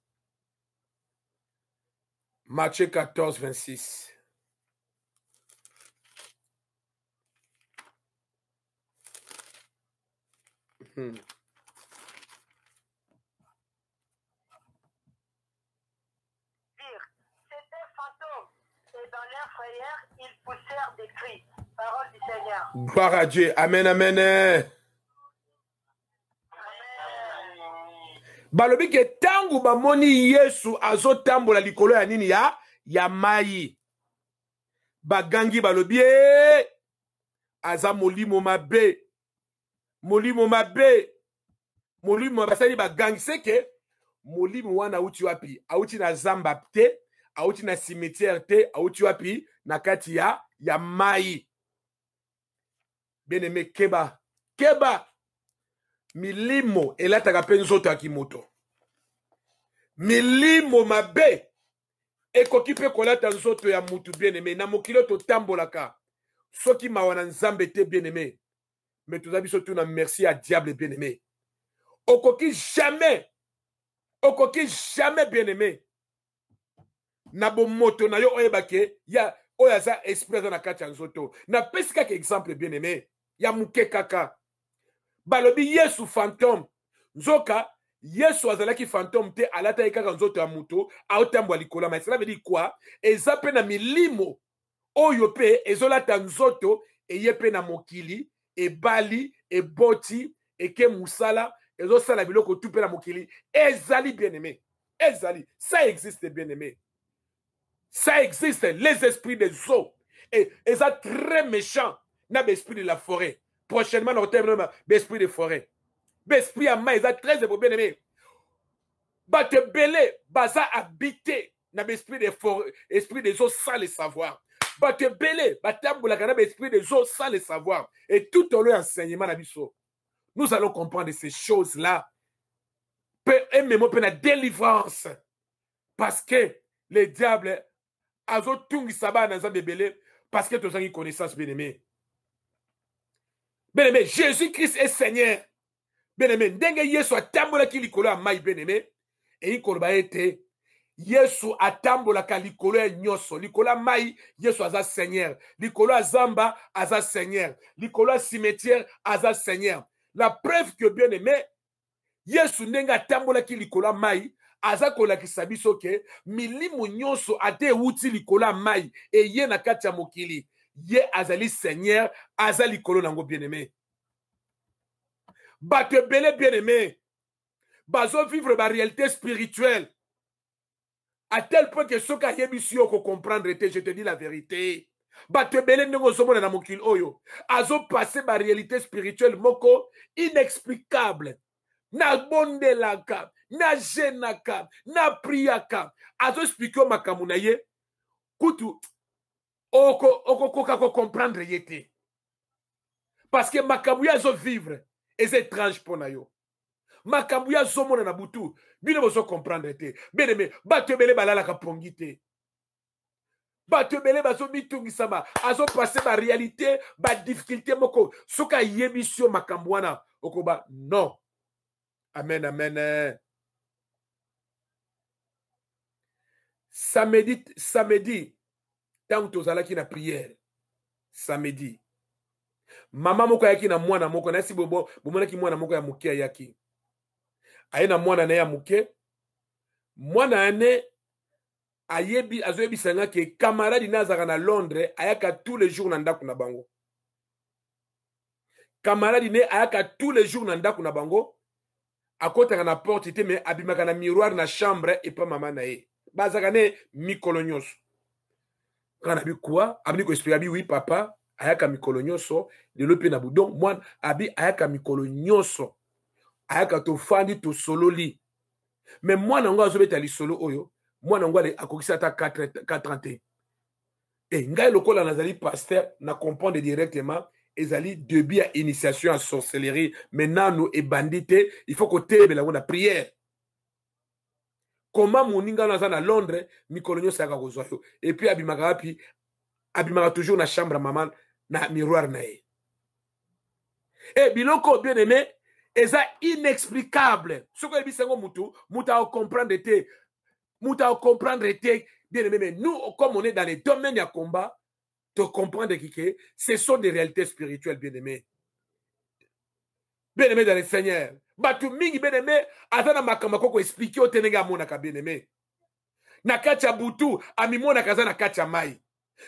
Matthieu 14 26 Dans leur frayeur, ils poussèrent des cris. Parole du Seigneur. Gloire à Dieu. Amen, amen. Balobi ke tangu bamoni Yesu azotambola likolo ya nini ya mai. Bagangi balobi aza molimo mabe. Molimo mabe. Molimo basali bagangi seke molimo wana auti wapi? Auti na zamba te. Auti na cimetière te, auti wapi na kati ya mai. Bien-aimé keba. Keba. Milimo elataka pe nzoto ya kimoto. Milimo mabe ekoki pe kolata nzoto ya mutu bien-aimé. Na mokilo totambolaka. Soki mawana nzambe te bien-aimé. Mais tout biso tuna merci à diable bien-aimé. Okoki jamais bien-aimé. Na bomoto na yo oyebake ya oyaza esprit na kati ya nzoto. Na pesi kaka exemple bien-aimé ya muke kaka. Balobi Yesu fantôme. Nzoka Yesu azalaki fantôme te alata kaka nzoto ya muto aotambo likola. Mais cela veut dire quoi? Eza pe na milimo oyo pe ezolata nzoto eye pe na mokili ebali eboti eke musala ezosala biloko tout pe na mokili ezali bien-aimé. Ezali. Ça existe bien-aimé. Ça existe, les esprits des eaux. Et ça très méchant. N'a l'esprit de la forêt. Prochainement, on termine l'esprit de forêt. L'esprit à main, ça très bien aimé. Bah te belé, bah ça habité. N'a l'esprit des forêts, esprit des eaux sans le savoir. Bah te belé, bah tamboula kana l'esprit des eaux sans le savoir. Et tout au long enseignement nabiso. Nous allons comprendre ces choses-là. Et même pour la délivrance. Parce que les diables azo tungi saba na nzambe belé parce que tu as une connaissance bien-aimé. Bien-aimé, Jésus-Christ est Seigneur. Bien-aimé, ndenge Yesu atambola ki likolo ya mai bien-aimé. Et il koloba ete Yesu atambola ka likolo ya nyoso. Likolo ya mai, Yesu aza Seigneur. Likolo ya zamba aza Seigneur. Likolo ya cimetière aza Seigneur. La preuve que bien-aimé, Yesu ndenge atambola ki likolo ya mai aza kolakisa biso ke milimo nyonso ate uti likola mai e ye na kati ya mokili ye azali Seigneur azali likolo nango bien-aimé. Bato ebele bien-aimé bazo vivre ba réalité spirituelle à tel point que soka yebisi yo ko comprendre te, je te dis la vérité. Bato ebele ndenge ozomona na mokili oyo azo passer ba réalité spirituelle moko inexplicable. Na bondelaka, na jenaka, na priaka. Azo expliquer makambo na ye. Kutu, oko comprendre yete. Parce que makambo ya zo vivre, est étrange pour na yo. Makambo ya zo mona na butu, bino bozo comprendre te. Bien aimé, bato ebele balala ka pongi te. Bato ebele bazo mitungi sama, azo passer ba réalité, ba difficulté moko. Soka yebisio makambo wana, okoba non. Amen, amen. Samedi, tant que tozalaki na prière, samedi. Mama moko yaki na mwana moko, na si bobo, bomonaki mwana moko ya muke yaki. Aye na mwana na ya muke. Mwana ane, azoyebi sanga ke camarade nazaka na Londres, ayaka tous les jours na ndaku na bango. Camarade ne ayaka tous les jours na ndaku na bango. Akotaka na porte te me abimaka na miroir na chambre et pas maman na ye. Bazaka ne mikolo nyonso. Kana bi quoi? Abini ko expliquer abi oui papa ayaka mikolo nyonso de lope na budon moi abi ayaka mikolo nyonso. Ayaka to fandi to sololi. Mais moi na ngo azobeta li solo oyo, moi na ngo akokisa ta 4 Et ngai lokola nazali pasteur na comprendre directement ezali début à initiation à sorcellerie. Maintenant, nous et bandité, il faut que tu aies la prière. Comment mon ninga na Londres, mikolonyo saka kozoyo. Et puis abimaka toujours na chambre à maman na miroir na e. Et biloko bien aimé, eza inexplicable. Ce que bisango mutu a comprendre te, bien aimé. Mais nous, comme on est dans les domaines de combat, te comprendre que ce sont des réalités spirituelles, bien aimées. Bien-aimé dans le Seigneur. Batu mingi bien-aimé, azana makamako expliquer au tenenga monaka bien-aimé. Na kacha butu, amimona kaza na kacha mai.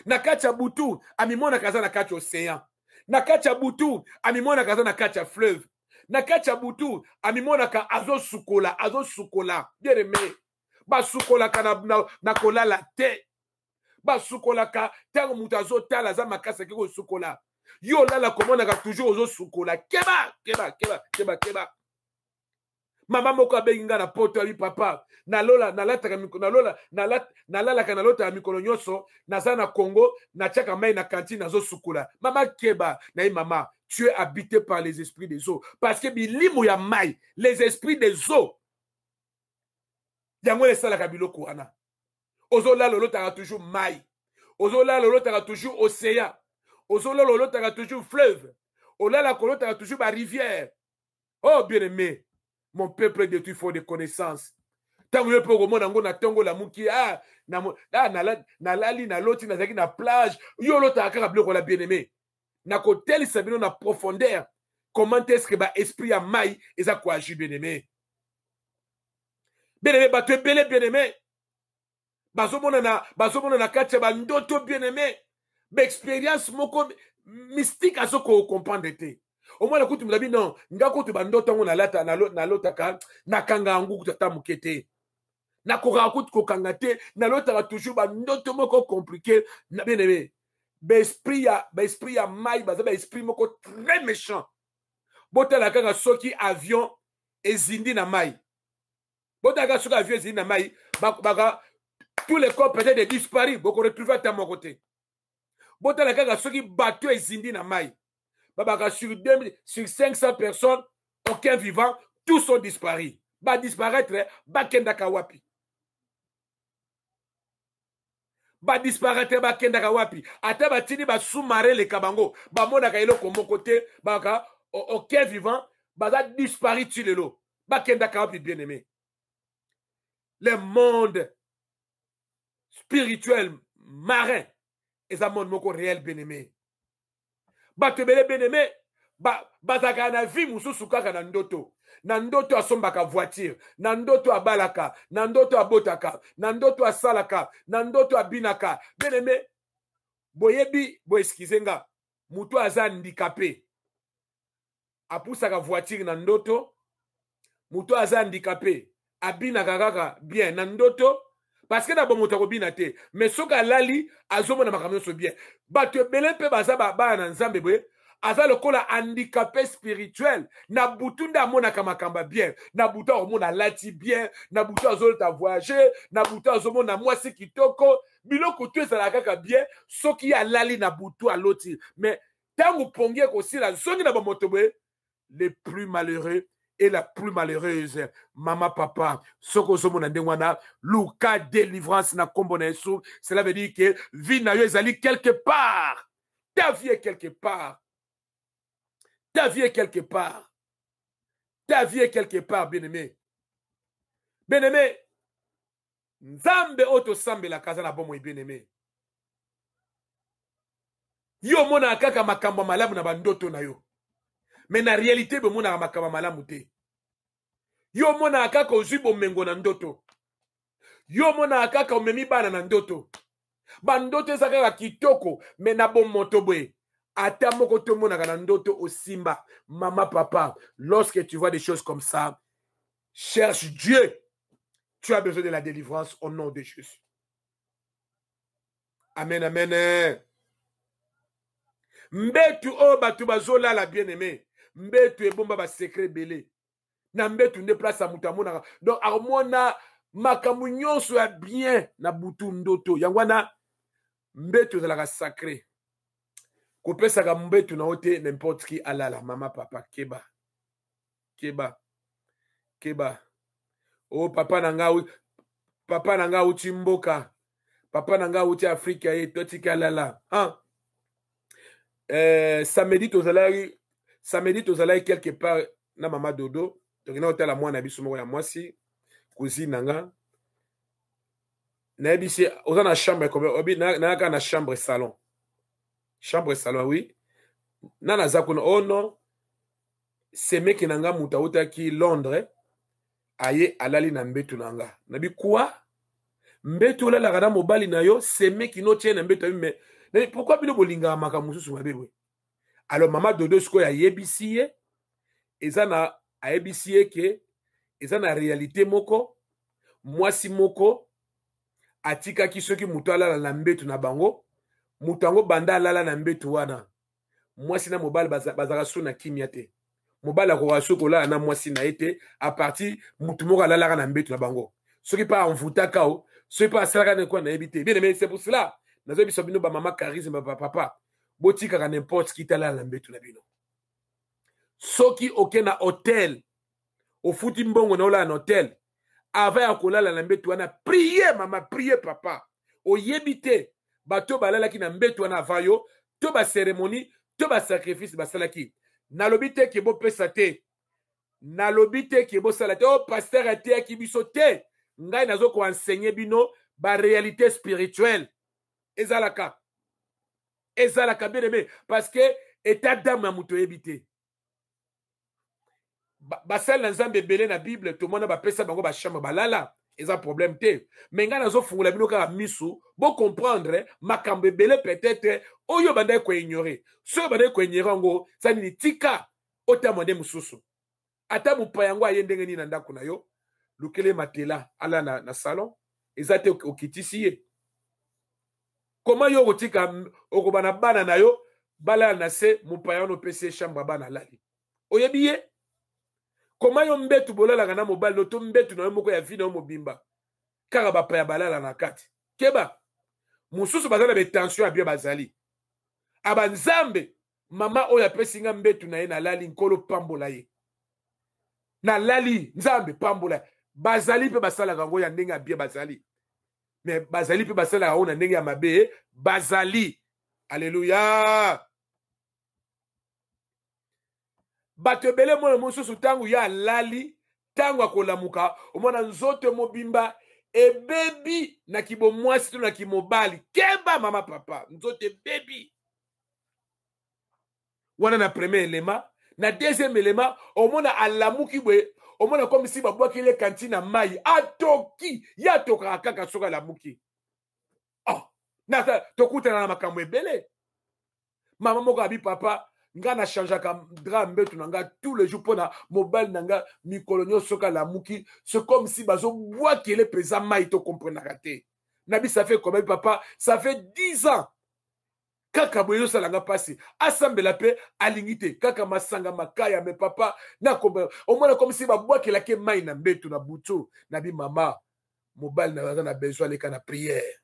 Na kacha butu, amimona kaza na kacha océan. Na kacha butu, amimona kaza na kacha fleuve. Na kacha butu, amimona ka azo sukola. Bien-aimé. Ba sukola ka na kola la te. Ba sukola ka tango mutu azo tala za makasa kiko sukola. Yo lala komona ka toujours ozo sukola. Keba. Mama moko abenga na poto ali papa nalola nalataka mikolo nalalaka nalota mikolo nyonso naza na Congo na tiaka mai na cantine nazo sukula. Mama keba na mama, tu es habité par les esprits des eaux parce que bilimo ya mai, les esprits des eaux yango esalaka biloko wana. Ozola lolotaka toujours mai, ozola lolotaka toujours océan, ozola lolotaka toujours fleuve, olala kolotaka toujours ba rivière. Oh bien-aimé, mon peuple de tu faut des connaissances. Tant que pour moi nango na tongo la muki na lali na loti na zaki na plage yo lota akaka bloko la bien-aimé. Na kotel sabino na profondeur. Comment est-ce que ba esprit a mai eza ko agir bien-aimé? Bien-aimé ba tu belé bien-aimé. Bazomona na kacha ba ndoto bien-aimé. Ba expérience moko mystique aso ko comprendre te. Au moins, écoute, tu non, ngako tu bando tango na lotaka, na kanga angu tata mukete. Na korakut ko kangate, na lotaka toujours bando to moko compliqué, na bien aimé. Esprit ya mai, esprit moko très méchant. Bota la kanga soki avion ezindi na mai. Bota la soki avion ezindi na mai, tous les corps peut-être disparu, boko retrouver à ta mon côté. Bota la kanga soki bateau ezindi na mai. Sur 500 personnes, aucun vivant, tous sont disparus. Ba disparaître, ba kenda kawapi. Ba disparaître, ba kenda kawapi. Ata ba tini ba sous-marin le kabango. Ba mona ka ilo komo côté, ba ka aucun vivant, ba da disparu tu le lo. Ba kenda kawapi bien aimé. Le monde spirituel marin est un monde moko réel bien aimé. Batebele bien-aimé, bazaka na vie mususu kaka na ndoto. Na ndoto asombaka voiture, na ndoto abalaka, na ndoto abotaka, na ndoto asalaka, na ndoto abinaka. Bien-aimé, boyebi, boeskizenga, mutu aza handicapé. Apusaka voiture na ndoto, mutu aza handicapé. Abinaka kaka bien na ndoto. Parce que d'abord moto kobina te, mais soka lali azomona makamyo so bien. Bato belé pe baza ba na nzambe boye, aza lokola handicapé spirituel, na butunda mona kamakamba bien, na buta omona lati bien, na buta azolta voyager, na buta azomona mwasi kitoko, biloko tu ezala kaka bien, soki ya lali na butu aloti. Mais tangu pongie kosila zongi na ba moto boye, les plus malheureux et la plus malheureuse, maman, papa, soko somona ndengwana, Luka délivrance na kombo na Yesu, cela veut dire que vie na yo ezali quelque part. Ta vie est quelque part. Ta vie est quelque part. Ta vie est quelque part, bien-aimé. Bien-aimé, Nzambe oto sambe la kaza na bomo bien-aimé. Yo mona kaka makambo malamu na bandoto na yo. Mais na réalité be mona makambo malamu te. Yo mona kaka ozwi bomengo na ndoto. Yo mona kaka omemi bana na ndoto. Bandoto eza kaka kitoko, mais na bon moto boye. Ata moko to mona na ndoto osimba. Maman, papa, lorsque tu vois des choses comme ça, cherche Dieu. Tu as besoin de la délivrance au nom de Jésus. Amen, amen. Mbetu o batu bazola la bien-aimé. Mbetu ebomba ba secret belé. Na mbetu ne place a mutamona. Donc armona makambu nyonso ya bien na butu ndoto. Yangwana mbetu zalaka sacré. Kopesa ka mbetu na ote n'importe qui alala. Mama, papa, keba. Keba. Keba. Oh papa nanga uti mboka. Papa nanga uti Afrika ye toti kalala. Hein? Samedi tozalaki quelque part na mama dodo. Donc na hôtel à moi na biso moko ya mwasi. Cousine nanga. Na bisi oza na chambre comme na na chambre salon. Chambre salon oui. Na za kuna oh non. semeki na nga mutu autaki Londres aye alali na mbetu na nga nabi kwa mbetu olalaka na mobali na yo semeki no tie na mbetu abi mais pourquoi bino bolingaka makambo mosusu mabe boye alors mama dodo sikoyo ayebisi ye eza na ayebisi ye ke eza na réalité moko mwasi moko atikaki soki mutu alala na mbetu na bango mutu yango banda alala na mbetu wana mwasi na mobali bazaka so na kimia te mobali akoka so kolala na mwasi na ye te apartir mutu moko alalaka na mbetu na bango soki mpa amvutaka o soki mpa asalaka na ekwa nayebi te bien aimé c'est pour cela nazoyebisa bino bamama charisme bapapa botikaka n'importe qui talala na mbetu na bino soki oke na hotel ofuti mbongo na olala na hotel avant ya kolala na mbetu wana prier mama prier papa oyebi te bato balalaki na mbetu wana avant yo to baceremonie to basacrifice basalaki nalobi te ke bopesa te nalobi te ke bosala te o paster ateyaki biso te ngai nazo koenseigner bino baréalité spirituelle ezalaka bien aimé parce que état d'âme ya moto oyebi te basali na nzambe ebele na bible tomona bapesa bango bachambre balala eza problème te me ngai nazofungola bino kaka misu bocomprendre makambo ebele peut-être oyo bandaki koignore soki bandaki koignore yango sa nini tika otama nde mosusu ata mopaya yango aye ndenge nini na ndako na yo lukele matela ala na salon eza te okitisi ye koma yo okotika okobana bana na yo balala na se mopaya wana opesi ye chambre bana alali oyebi ye koma yo mbetu bolalaka na mobali no to mbetu na yo moko ya vi na yo mobimba kaka bapaya balala na kati keba mosusu baza na betension ya bio bazali abanzambe mama oyo apesi nga mbetu na ye nalali nkolo pambola ye nalali nzambe pambola bazali mpe basalaka yango ya ndenge ya bie bazali me bazali mpe basalaka yango na ndenge ya mabe bazali alleluya bato ebele mwana mosusu ntango ya alali ntango akolamuka omona nzoto mobimba ebebi na kibomwasi to na kimobali keba mama papa nzoto ebebi wana na premier élément na deuxième élément omona alamuki bwe omona comme si babwaki ile kantine mai atoki ya tokaka kaka soka alamuki oh na tokutana na makambo ebele mama moko abi papa nga na changeaka drap mbetu na nga tous les jours mpona mobali na nga mikolo nyonso soka lamuki c'est comme si bazobwakele mpenza mai tokomprenaka te nabi ça fait combien papa ça fait 10 ans kaka boye yosalanga mpasi asambela mpe alingi te kaka masanga makaya me papa nakomba omona comme si babwakelaki mai na mbetu na butu nabi mama mobali na aza na besoin aleka na prière.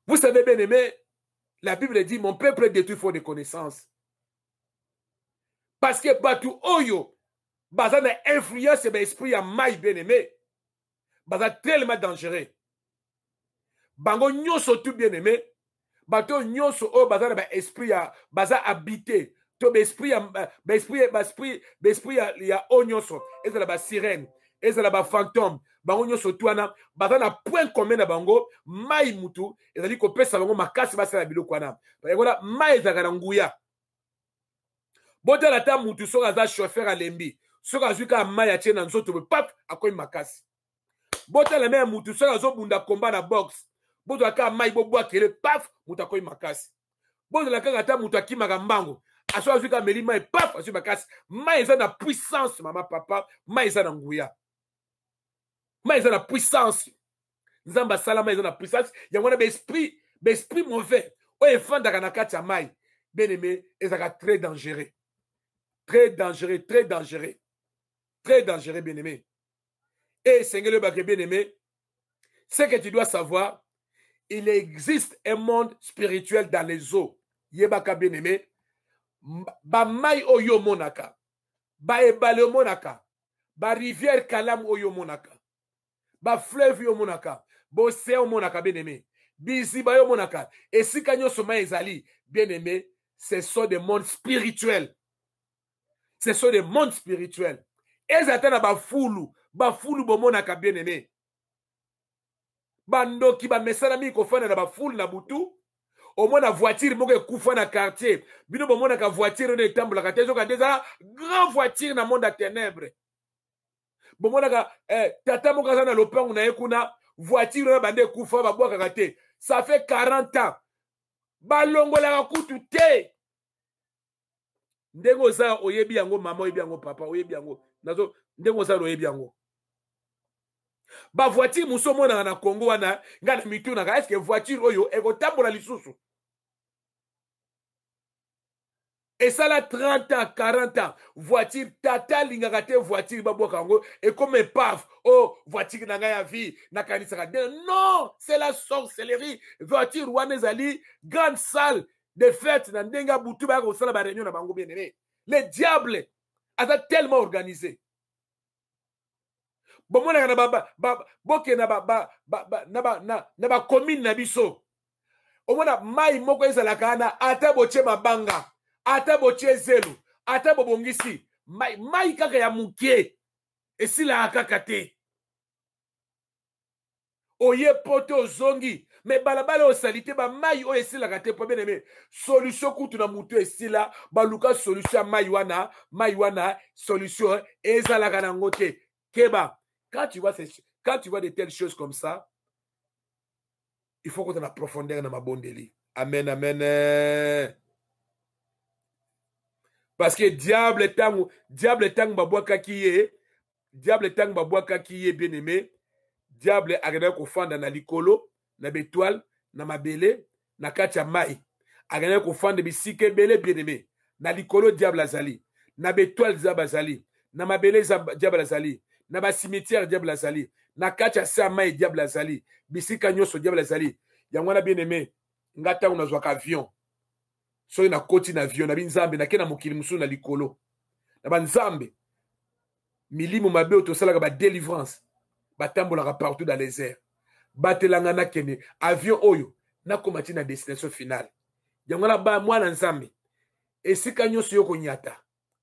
Vous savez bien aimé, la Bible dit mon peuple détruit faute de connaissances. Parce que batu oyo baza na influence ba esprit ya mai bien aimé baza tellement dangereux. Bango nyonso tout bien aimé bato nyonso oyo baza na ba esprit ya baza habité to ba esprit ya o nyonso ezala ba sirène ezala ba fantôme bango nyonso twana baza na point commun na bango mai mutu ezali kopesa bango makasi basala biloko wana bayekola mai ezalaka na nguya botala ta mutu soki aza chauffeur alembi soki azwi kaka mai atie na nzoto pap akomi makasi botala me ya mutu soki azobunda komba na box botala kaka mai bobwakele paf mutu akomi makasi botala kaka ata mutu akimaka mbango aso azwi kaka meli mai paf azwi makasi mai eza na puissance mama papa mai eza na nguya mais ils ont la puissance. Nous avons la mais ils ont la puissance. Il y a un esprit mauvais. Oh, les fans d'Akanakati Amai, bien aimé, ils sont très dangereux. Très dangereux, très dangereux. Très dangereux, bien aimé. Et Seigneur le Baké, bien aimé, ce que tu dois savoir, il existe un monde spirituel dans les eaux. Yebaka, bien aimé. Ba mai oyo monaka. Ba ebale monaka. Ba rivière kalam oyo monaka. Ba fleuve yo monaka, ba océan monaka bien aimé, biziba yo monaka, et si kanyo soma ezali bien aimé, ce sont des mondes spirituels. Ce sont des mondes spirituels. Ezatana ba fulu bo monaka bien aimé. Bando ki ba mesana mi ko fana na ba fulu na butu, au moins la voiture moko ekufa na quartier bino bomona ka voiture ne tambola te zoka déjà grand voiture na monde à ténèbres bomona ka tata moko za na lopango na ekuna voiture na bande ekufa babwaka te ça fait 40 ans balongola kutu te ndenge oza oyebi yango mama oyebi yango papa oyebi yango nazo ndenge oza oyebi yango ba voiture muso mona na Congo wana nga na mituna ka est-ce que voiture oyo ekotambola lisusu et ça là 30 ans 40 ans voiture tata lingaka te voiture babwaka yango et comme paf oh voiture na nga ya vie na kanisa non c'est la sorcellerie voiture wana ezali grande salle de fête na ndenga butu ba ko sala ba réunion na bango bien aimé le diable a tellement organisé bomona na boke na ba commune na biso omona mai moko ezalaka na ata boche mabanga ata boche zelu ata bobongisi mai kaka ya mukie esila kaka te oye poto zongi mais balabala osalite ba mai o esila kate po bien aimé solution kutu na mutu esila baluka solution mai wana solution ezalaka na ngote keba. Quand tu vois de telles choses comme ça, il faut qu'on ait la profondeur dans ma bonne délit. Amen, amen. Parce que diable tang babwaka kiye bien aimé. Diable agana ko fanda na likolo, na bétoile, na mabele, na kacha mai. Agana ko fanda bisike bele bien aimé. Na likolo diable azali, na bétoile diable azali, na mabele diable azali. Na ba cimetière diable azali na kacha sa mai diable azali bisika nyoso diable azali yango na bien aimé ngata unazwa ka avion so na koti na avion na binzambe na kena mokili musu na likolo na banzambe milimu mabe to sala ba délivrance batambola partout dans les airs batelanga na kene avion oyo na komati na destination finale yango na ba mwana nzambe esika nyoso yoko nyata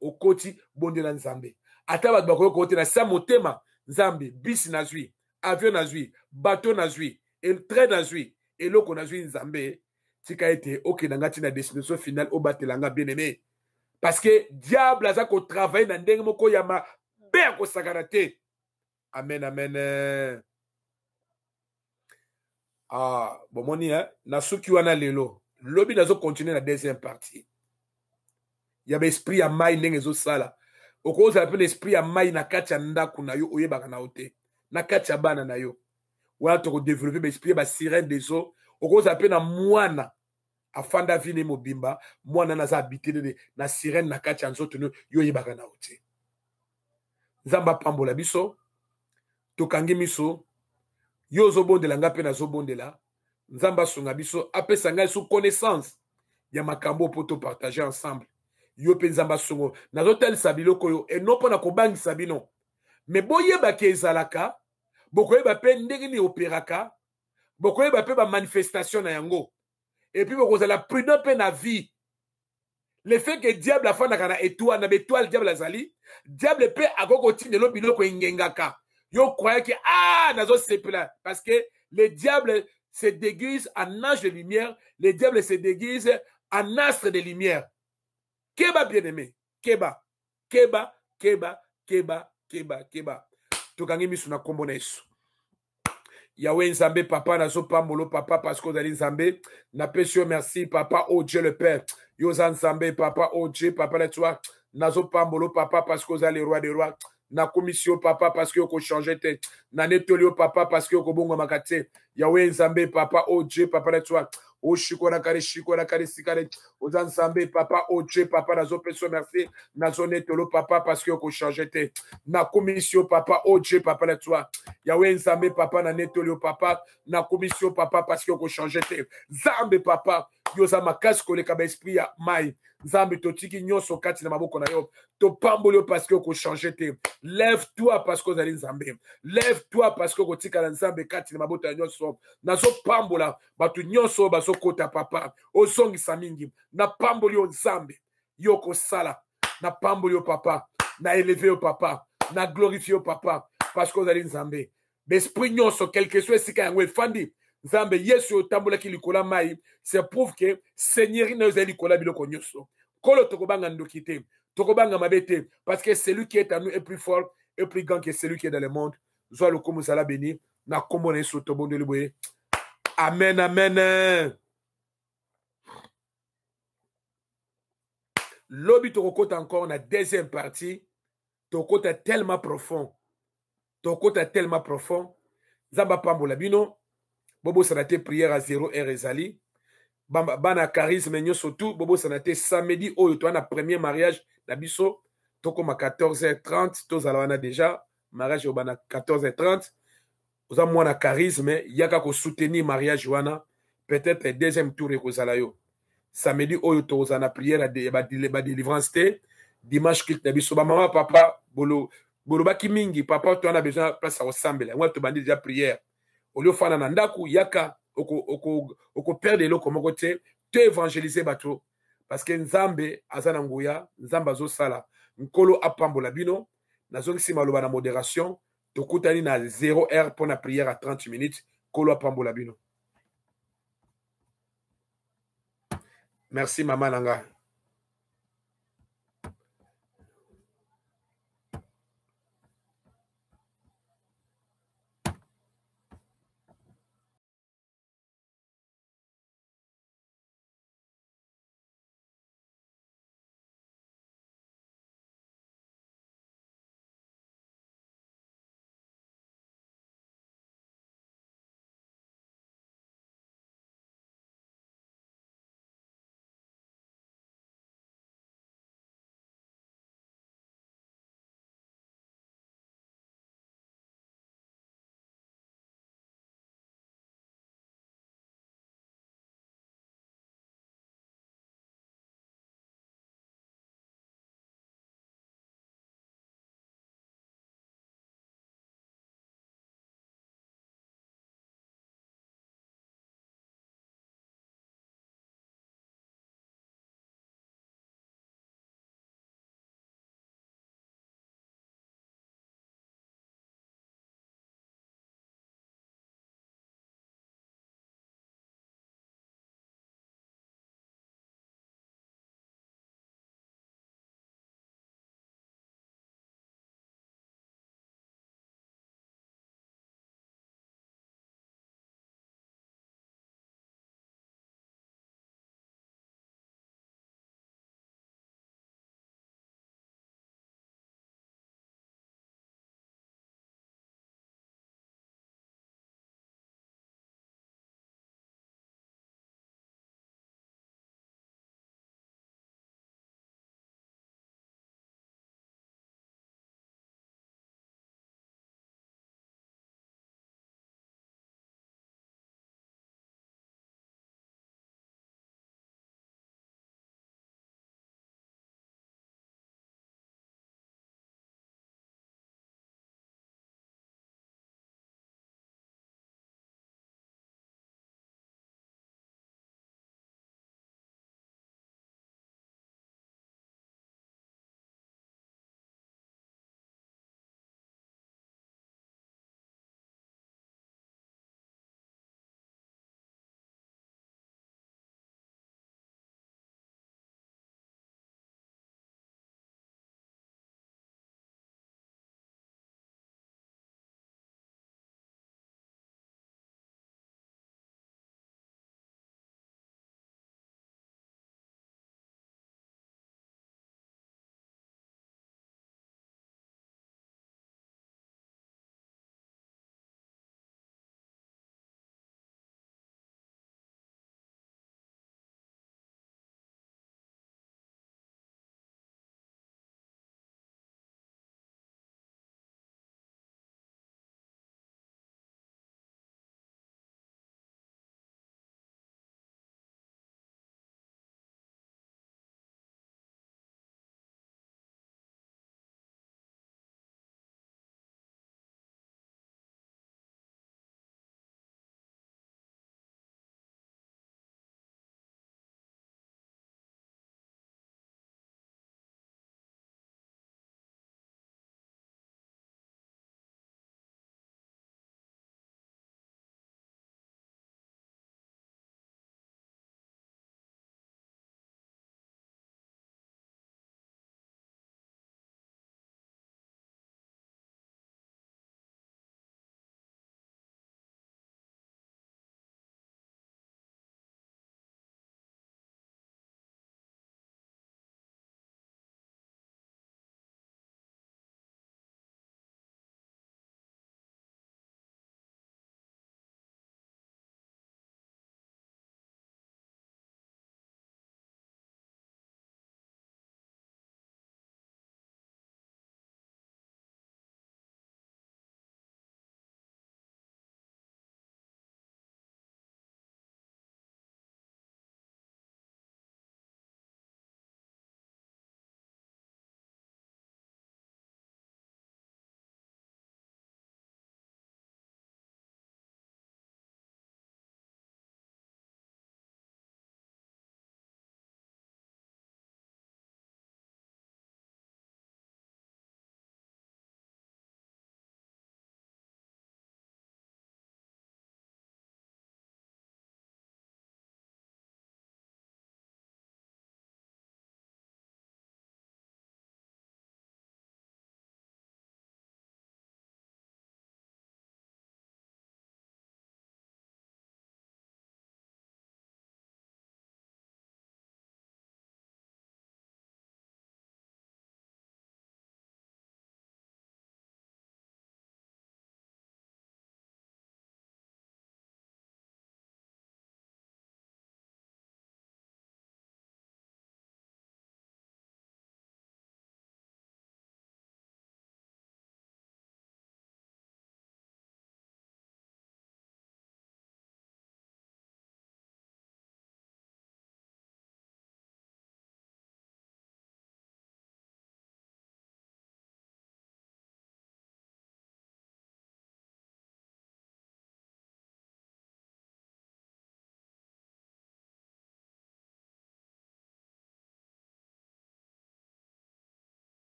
okoti bondela nzambe ata bato bakoki kote na sa motema nzambe bisi na zwi avion na zwi bateau na zwi train na zwi eloko na zwi nzambe tika ete okenda nga ntina destination finale obatelanga bien aimé parce que diable aza kotravaille na ndenge moko ya mabe ya kosakana te amen amen bomoni na suki wana lelo lobi nazo continuer na deuxième partie ya ba esprit ya mai ndenge ezosala okoza appelle l'esprit ya mai na kati ya ndako na yo oyebaka na ote na kati ya bana na yo wana toko développer ba esprit ba sirène des eaux okoza appelle na mwana afanda vine mobimba mwana naza habité na sirène na kati ya nzoto yo oyebaka na ote nzamba pambola biso tokangi miso yo ozobondela nga mpe nazobondela nzamba sunga biso apesa ngai sous connaissance ya makambo po to partager ensemble yo mpe nzamba songo nazotalisa biloko yo eno mpo na kobangisa bino me boyebaki ezalaka bokoyeba mpe ndenge ni operaka bokoyeba mpe bamanifestation na yango epuis bokozala prudent mpe na vie le fait que diable afandaka na étoile na bétoile diable azali diable mpe akoki kotindelo biloko engengaka yo croyaki nazosepela parce que le diable se déguise en ange de lumière le diable se déguise en astre de lumière. Keba bien aimé, keba. Tokangi misu na kombo na Yesu. Yahweh Nzambe papa nazo pambolo papa parce que ozali Nzambe na pesi yo merci papa oh Dieu le Père. Yoza Nzambe papa oh Dieu papa na toi nazo pambolo papa parce que ozali roi des rois. Na commission papa parce que yoko changer te. Na netolio papa parce que yoko bongo makate. Yahweh Nzambe papa oh Dieu papa na toi. O shikora kare sikare ozan sambe papa o Dieu papa nazo peso merci nazo netolo papa parce que ko changer te na commission papa o Dieu papa na toi Yahweh Nzambe papa na netolo papa na commission papa parce que ko changer te Nzambe papa yoza makasi koleka ba esprit ya mai Nzambe totiki nyonso kati na maboko na yo to pambolo parce que ko changer te lève-toi parce que ozali Nzambe lève-toi parce que ko tika na Nzambe kati na maboko na nyonso nazo pambola batu nyonso baso kota papa ozongisa mingi na pamboli yo Nzambe yo kosala na pamboli yo papa na élever yo papa na glorifier yo papa parce que ozali Nzambe l'esprit nyonso quelque soit esika yango efandi nzambe yesu otambolaki likola mai c'est prouve que seigneur na ezali likola biloko nyonso kolo tokobanga ndoki te tokobanga mabe te parce que celui qui est à nous est plus fort et plus grand que celui qui est dans le monde zwa lokomo zala béni na kombo na yesu tobondeli boye amen amen. Lobby tokokota encore na deuxième partie tokota tellement profond zamba pambola bino bobo sanate prière à 0 heure ezali bana charisme nyonso tout bobo sanate samedi oyo to na premier mariage na biso tokoma 14h30 tozala wana déjà mariage bana 14h30 oza mwana charisme yaka ko soutenir mariage wana peut-être deuxième tour ekozala yo samedi oyo tozala na prière ba délivrance te dimanche culte na biso ba mama papa bolobaki mingi papa to ana besoin place à ressemble moi to bandi déjà prière olio fana na ndaku yaka oko perdre eloko moko te to évangéliser bato parce que nzambe aza na nguya nzambe azosala nkolo apambola bino nazongisi maloba na modération tokutani na 0 heure pour la prière à 30 minutes nkolo apambola bino. Merci maman nanga.